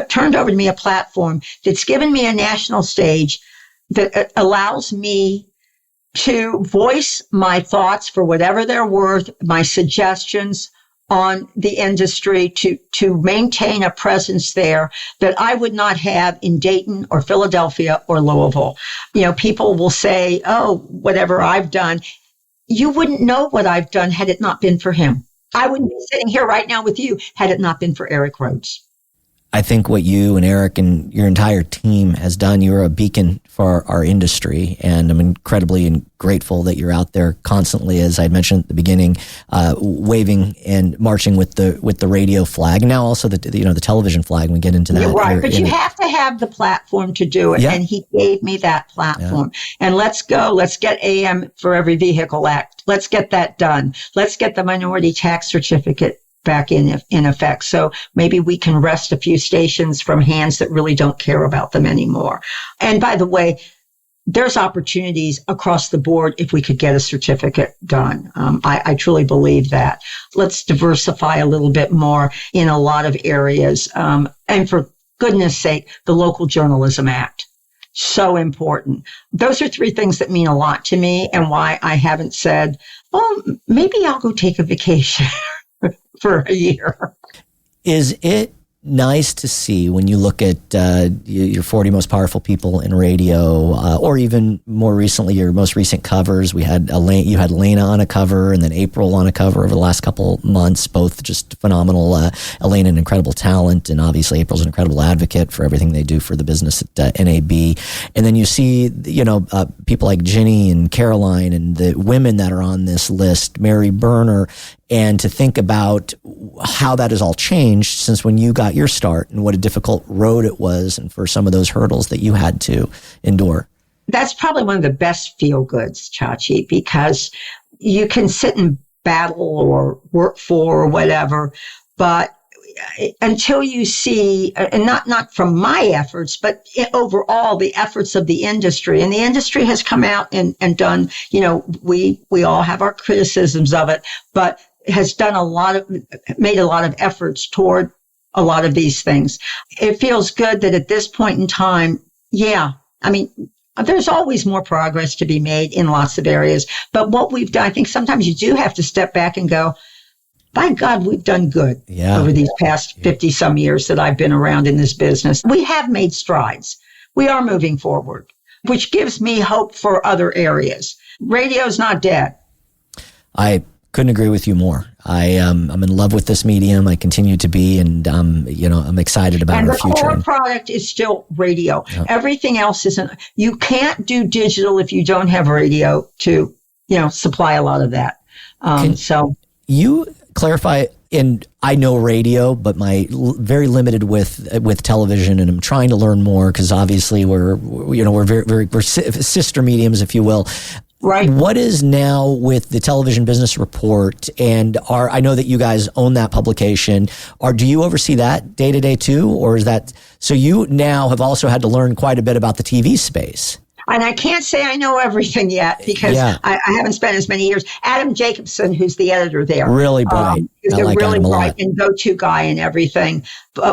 turned over to me a platform that's given me a national stage that allows me to voice my thoughts for whatever they're worth, my suggestions on the industry, to maintain a presence there that I would not have in Dayton or Philadelphia or Louisville. People will say, oh, whatever I've done. You wouldn't know what I've done had it not been for him. I wouldn't be sitting here right now with you had it not been for Eric Rhodes. I think what you and Eric and your entire team has done, you're a beacon for our industry, and I'm incredibly grateful that you're out there constantly, as I mentioned at the beginning, waving and marching with the radio flag, and now also the television flag. When we get into that, you're right, but you have to have the platform to do it, and he gave me that platform. Yeah. And let's go. Let's get AM for Every Vehicle Act. Let's get that done. Let's get the Minority Tax Certificate back in effect. So maybe we can wrest a few stations from hands that really don't care about them anymore. And by the way, there's opportunities across the board if we could get a certificate done. I truly believe that. Let's diversify a little bit more in a lot of areas. And for goodness sake, the Local Journalism Act. So important. Those are three things that mean a lot to me and why I haven't said, well, maybe I'll go take a vacation for a year. Is it nice to see when you look at your 40 most powerful people in radio, or even more recently, your most recent covers? You had Elena on a cover and then April on a cover over the last couple months, both just phenomenal. Elena, an incredible talent, and obviously April's an incredible advocate for everything they do for the business at NAB. And then you see, people like Ginny and Caroline and the women that are on this list, Mary Berner, and to think about how that has all changed since when you got your start and what a difficult road it was and for some of those hurdles that you had to endure. That's probably one of the best feel-goods, Chachi, because you can sit and battle or work for or whatever, but until you see, and not from my efforts, but overall the efforts of the industry, and the industry has come out and done, we all have our criticisms of it, but has done made a lot of efforts toward a lot of these things. It feels good that at this point in time, there's always more progress to be made in lots of areas. But what we've done, I think sometimes you do have to step back and go, by God, we've done good over these past 50 some years that I've been around in this business. We have made strides. We are moving forward, which gives me hope for other areas. Radio's not dead. I couldn't agree with you more. I'm in love with this medium. I continue to be, and I'm excited about our future. And the core product is still radio. Yeah. Everything else isn't. You can't do digital if you don't have radio to, supply a lot of that. So you clarify. And I know radio, but my very limited with television, and I'm trying to learn more because obviously we're we're sister mediums, if you will. Right. What is now with the Television Business Report, and I know that you guys own that publication. Do you oversee that day to day too, or is that so? You now have also had to learn quite a bit about the TV space. And I can't say I know everything yet because I haven't spent as many years. Adam Jacobson, who's the editor there. Really bright. He's a really bright and go-to guy and everything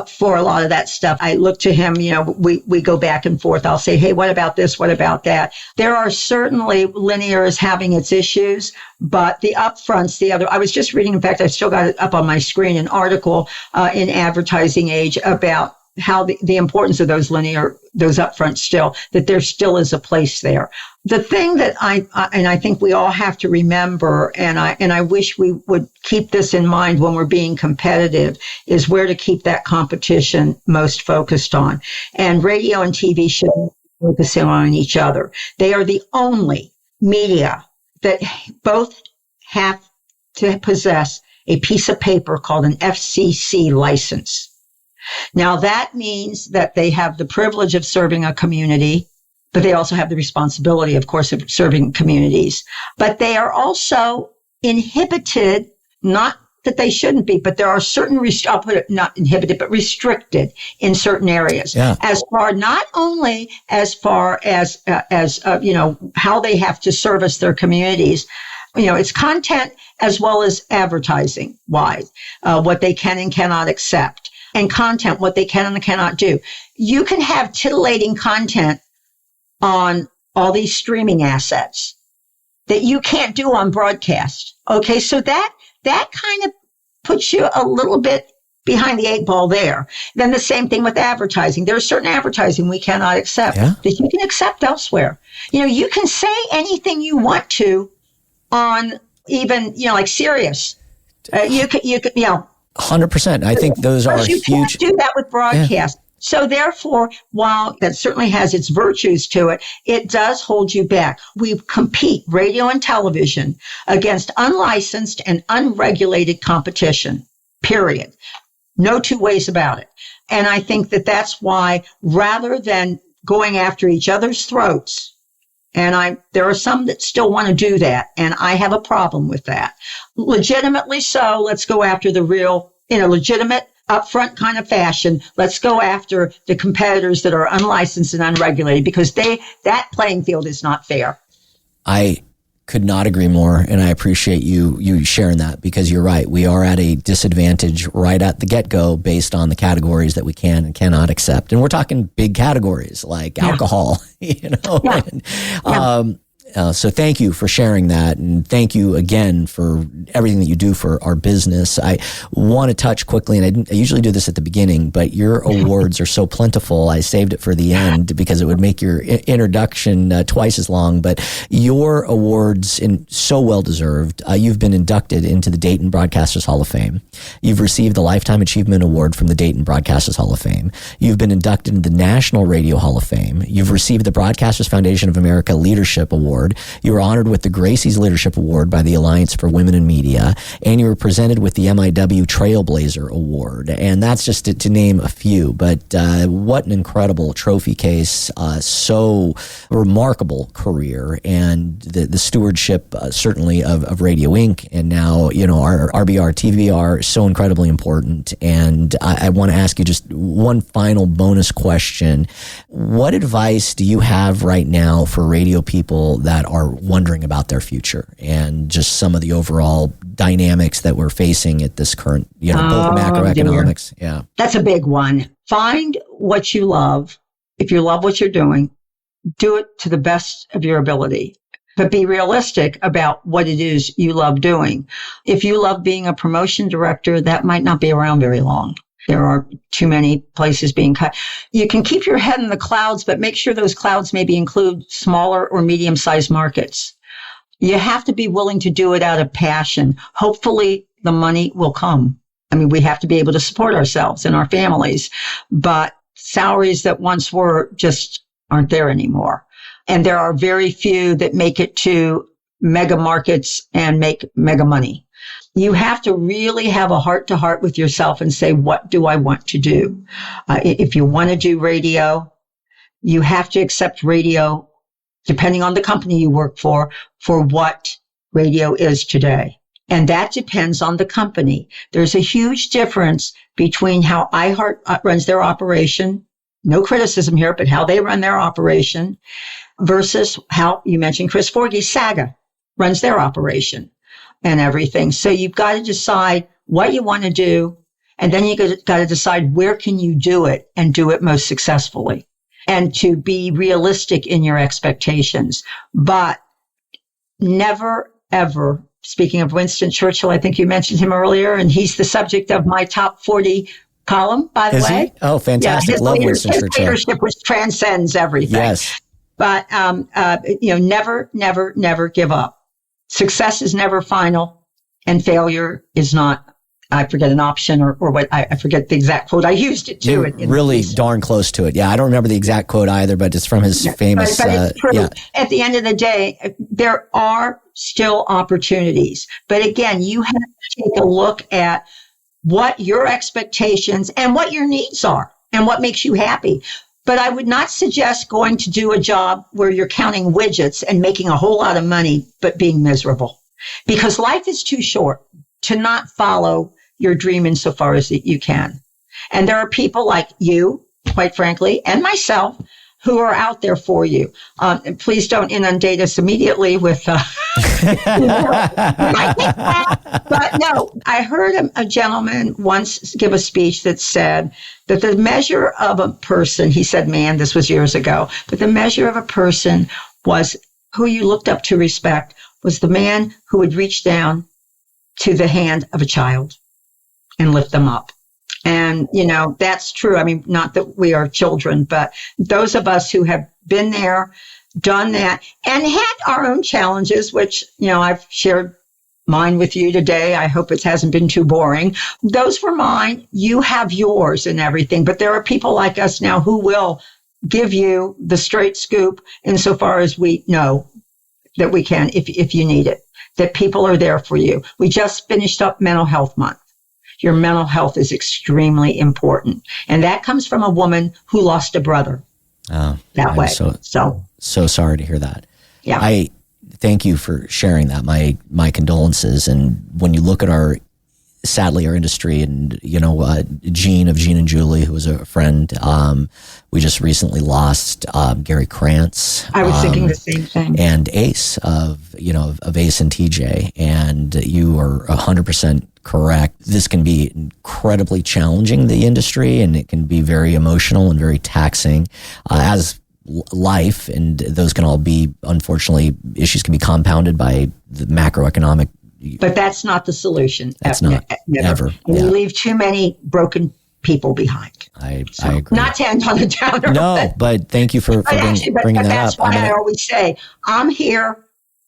for a lot of that stuff. I look to him, we go back and forth. I'll say, hey, what about this? What about that? There are certainly linear is having its issues, but the upfronts, I was just reading, in fact, I've still got it up on my screen, an article in Advertising Age about how the importance of those upfronts still, that there still is a place there. The thing that I think we all have to remember, and I wish we would keep this in mind when we're being competitive, is where to keep that competition most focused on. And radio and TV should focus on each other. They are the only media that both have to possess a piece of paper called an FCC license. Now, that means that they have the privilege of serving a community, but they also have the responsibility, of course, of serving communities. But they are also inhibited, not that they shouldn't be, but there are certain, I'll put it not inhibited, but restricted in certain areas. Yeah. Not only as far as how they have to service their communities, it's content as well as advertising wise, what they can and cannot accept. And content, what they can and cannot do. You can have titillating content on all these streaming assets that you can't do on broadcast. Okay, so that kind of puts you a little bit behind the eight ball there. Then the same thing with advertising. There's certain advertising we cannot accept that you can accept elsewhere. You can say anything you want to on even, like Sirius. You could 100%. I think those are you huge. You can't do that with broadcast. Yeah. So therefore, while that certainly has its virtues to it, it does hold you back. We compete, radio and television, against unlicensed and unregulated competition, period. No two ways about it. And I think that that's why, rather than going after each other's throats And there are some that still want to do that. And I have a problem with that. Legitimately so, let's go after the real, legitimate, upfront kind of fashion. Let's go after the competitors that are unlicensed and unregulated, because that playing field is not fair. I could not agree more, and I appreciate you sharing that, because you're right. We are at a disadvantage right at the get-go based on the categories that we can and cannot accept. And we're talking big categories like alcohol, Yeah. And, so thank you for sharing that, and thank you again for everything that you do for our business. I want to touch quickly, and I usually do this at the beginning, but your awards are so plentiful, I saved it for the end because it would make your introduction twice as long. But your awards, so well deserved. You've been inducted into the Dayton Broadcasters Hall of Fame. You've received the Lifetime Achievement Award from the Dayton Broadcasters Hall of Fame. You've been inducted into the National Radio Hall of Fame. You've received the Broadcasters Foundation of America Leadership Award. You were honored with the Gracie's Leadership Award by the Alliance for Women in Media, and you were presented with the MIW Trailblazer Award. And that's just to name a few. But what an incredible trophy case, so remarkable career, and the stewardship certainly of Radio Inc. and now our RBR, TVR, so incredibly important. And I want to ask you just one final bonus question. What advice do you have right now for radio people that are wondering about their future and just some of the overall dynamics that we're facing at this current, both macroeconomics? Dear. Yeah. That's a big one. Find what you love. If you love what you're doing, do it to the best of your ability, but be realistic about what it is you love doing. If you love being a promotion director, that might not be around very long. There are too many places being cut. You can keep your head in the clouds, but make sure those clouds maybe include smaller or medium-sized markets. You have to be willing to do it out of passion. Hopefully, the money will come. I mean, we have to be able to support ourselves and our families, but salaries that once were just aren't there anymore. And there are very few that make it to mega markets and make mega money. You have to really have a heart-to-heart with yourself and say, what do I want to do? If you want to do radio, you have to accept radio, depending on the company you work for what radio is today. And that depends on the company. There's a huge difference between how iHeart runs their operation, no criticism here, but how they run their operation, versus how, you mentioned Chris Forgey, Saga runs their operation and everything. So you've got to decide what you want to do, and then you got to decide where can you do it and do it most successfully, and to be realistic in your expectations. But never, ever, speaking of Winston Churchill, I think you mentioned him earlier, and he's the subject of my top 40 column, by the way. He? Oh, fantastic. Yeah, Love Winston Churchill. His leadership which transcends everything. Yes. But, never, never, never give up. Success is never final, and failure is not, I forget an option or what, I forget the exact quote. I used it too. You're really darn close to it. Yeah, I don't remember the exact quote either, but it's from his famous. But it's true. At the end of the day, there are still opportunities. But again, you have to take a look at what your expectations and what your needs are and what makes you happy. But I would not suggest going to do a job where you're counting widgets and making a whole lot of money, but being miserable, because life is too short to not follow your dream insofar as you can. And there are people like you, quite frankly, and myself, who are out there for you. And please don't inundate us immediately with, but no, I heard a gentleman once give a speech that said that the measure of a person, he said, man, this was years ago, but the measure of a person was who you looked up to respect was the man who would reach down to the hand of a child and lift them up. And, that's true. I mean, not that we are children, but those of us who have been there, done that, and had our own challenges, which, I've shared mine with you today. I hope it hasn't been too boring. Those were mine. You have yours and everything. But there are people like us now who will give you the straight scoop insofar as we know that we can, if you need it, that people are there for you. We just finished up Mental Health Month. Your mental health is extremely important. And that comes from a woman who lost a brother that way. So sorry to hear that. Yeah. I thank you for sharing that. My condolences. And when you look at sadly, our industry, and Gene of Gene and Julie, who was a friend. We just recently lost Gary Krantz. I was thinking the same thing. And Ace of Ace and TJ. And you are 100% correct. This can be incredibly challenging, the industry, and it can be very emotional and very taxing, as life, and those can all be, unfortunately, issues can be compounded by the macroeconomic. But that's not the solution. That's not ever. And we leave too many broken people behind. I agree. Not to end on a downer. No, but thank you for bringing that up. That's why I always say, I'm here.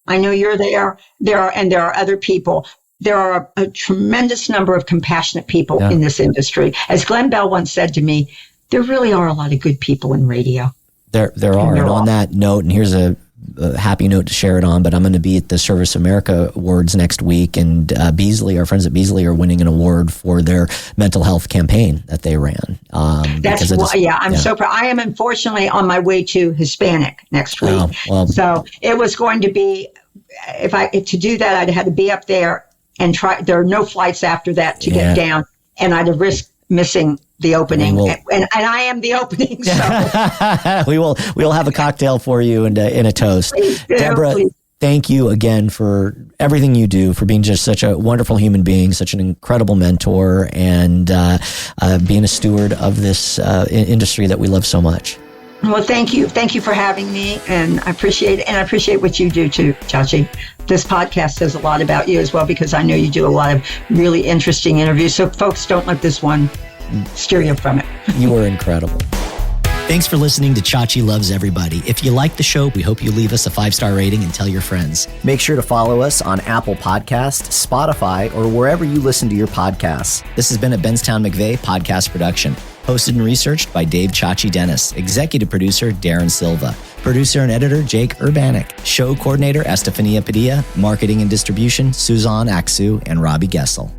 I know you're there. There are other people. There are a tremendous number of compassionate people in this industry. As Glenn Bell once said to me, there really are a lot of good people in radio. There are. And on that note, and here's a happy note to share it on, but I'm going to be at the Service America Awards next week, and Beasley, our friends at Beasley, are winning an award for their mental health campaign that they ran. That's I'm so proud. I am unfortunately on my way to Hispanic next week. Oh, well, so it was going to be, to do that, I'd had to be up there and try. There are no flights after that to get down, and I'd have risked missing the opening, and I am the opening. So we'll have a cocktail for you and a toast. Deborah, thank you again for everything you do, for being just such a wonderful human being, such an incredible mentor, and being a steward of this industry that we love so much. Well, thank you. Thank you for having me, and I appreciate it. And I appreciate what you do too, Chachi. This podcast says a lot about you as well, because I know you do a lot of really interesting interviews. So folks, don't let this one steer you from it. You were incredible. Thanks for listening to Chachi Loves Everybody. If you like the show, we hope you leave us a 5-star rating and tell your friends. Make sure to follow us on Apple Podcasts, Spotify, or wherever you listen to your podcasts. This has been a Benztown McVeigh podcast production. Hosted and researched by Dave Chachi Dennis. Executive producer, Darren Silva. Producer and editor, Jake Urbanik. Show coordinator, Estefania Padilla. Marketing and distribution, Suzanne Aksu and Robbie Gessel.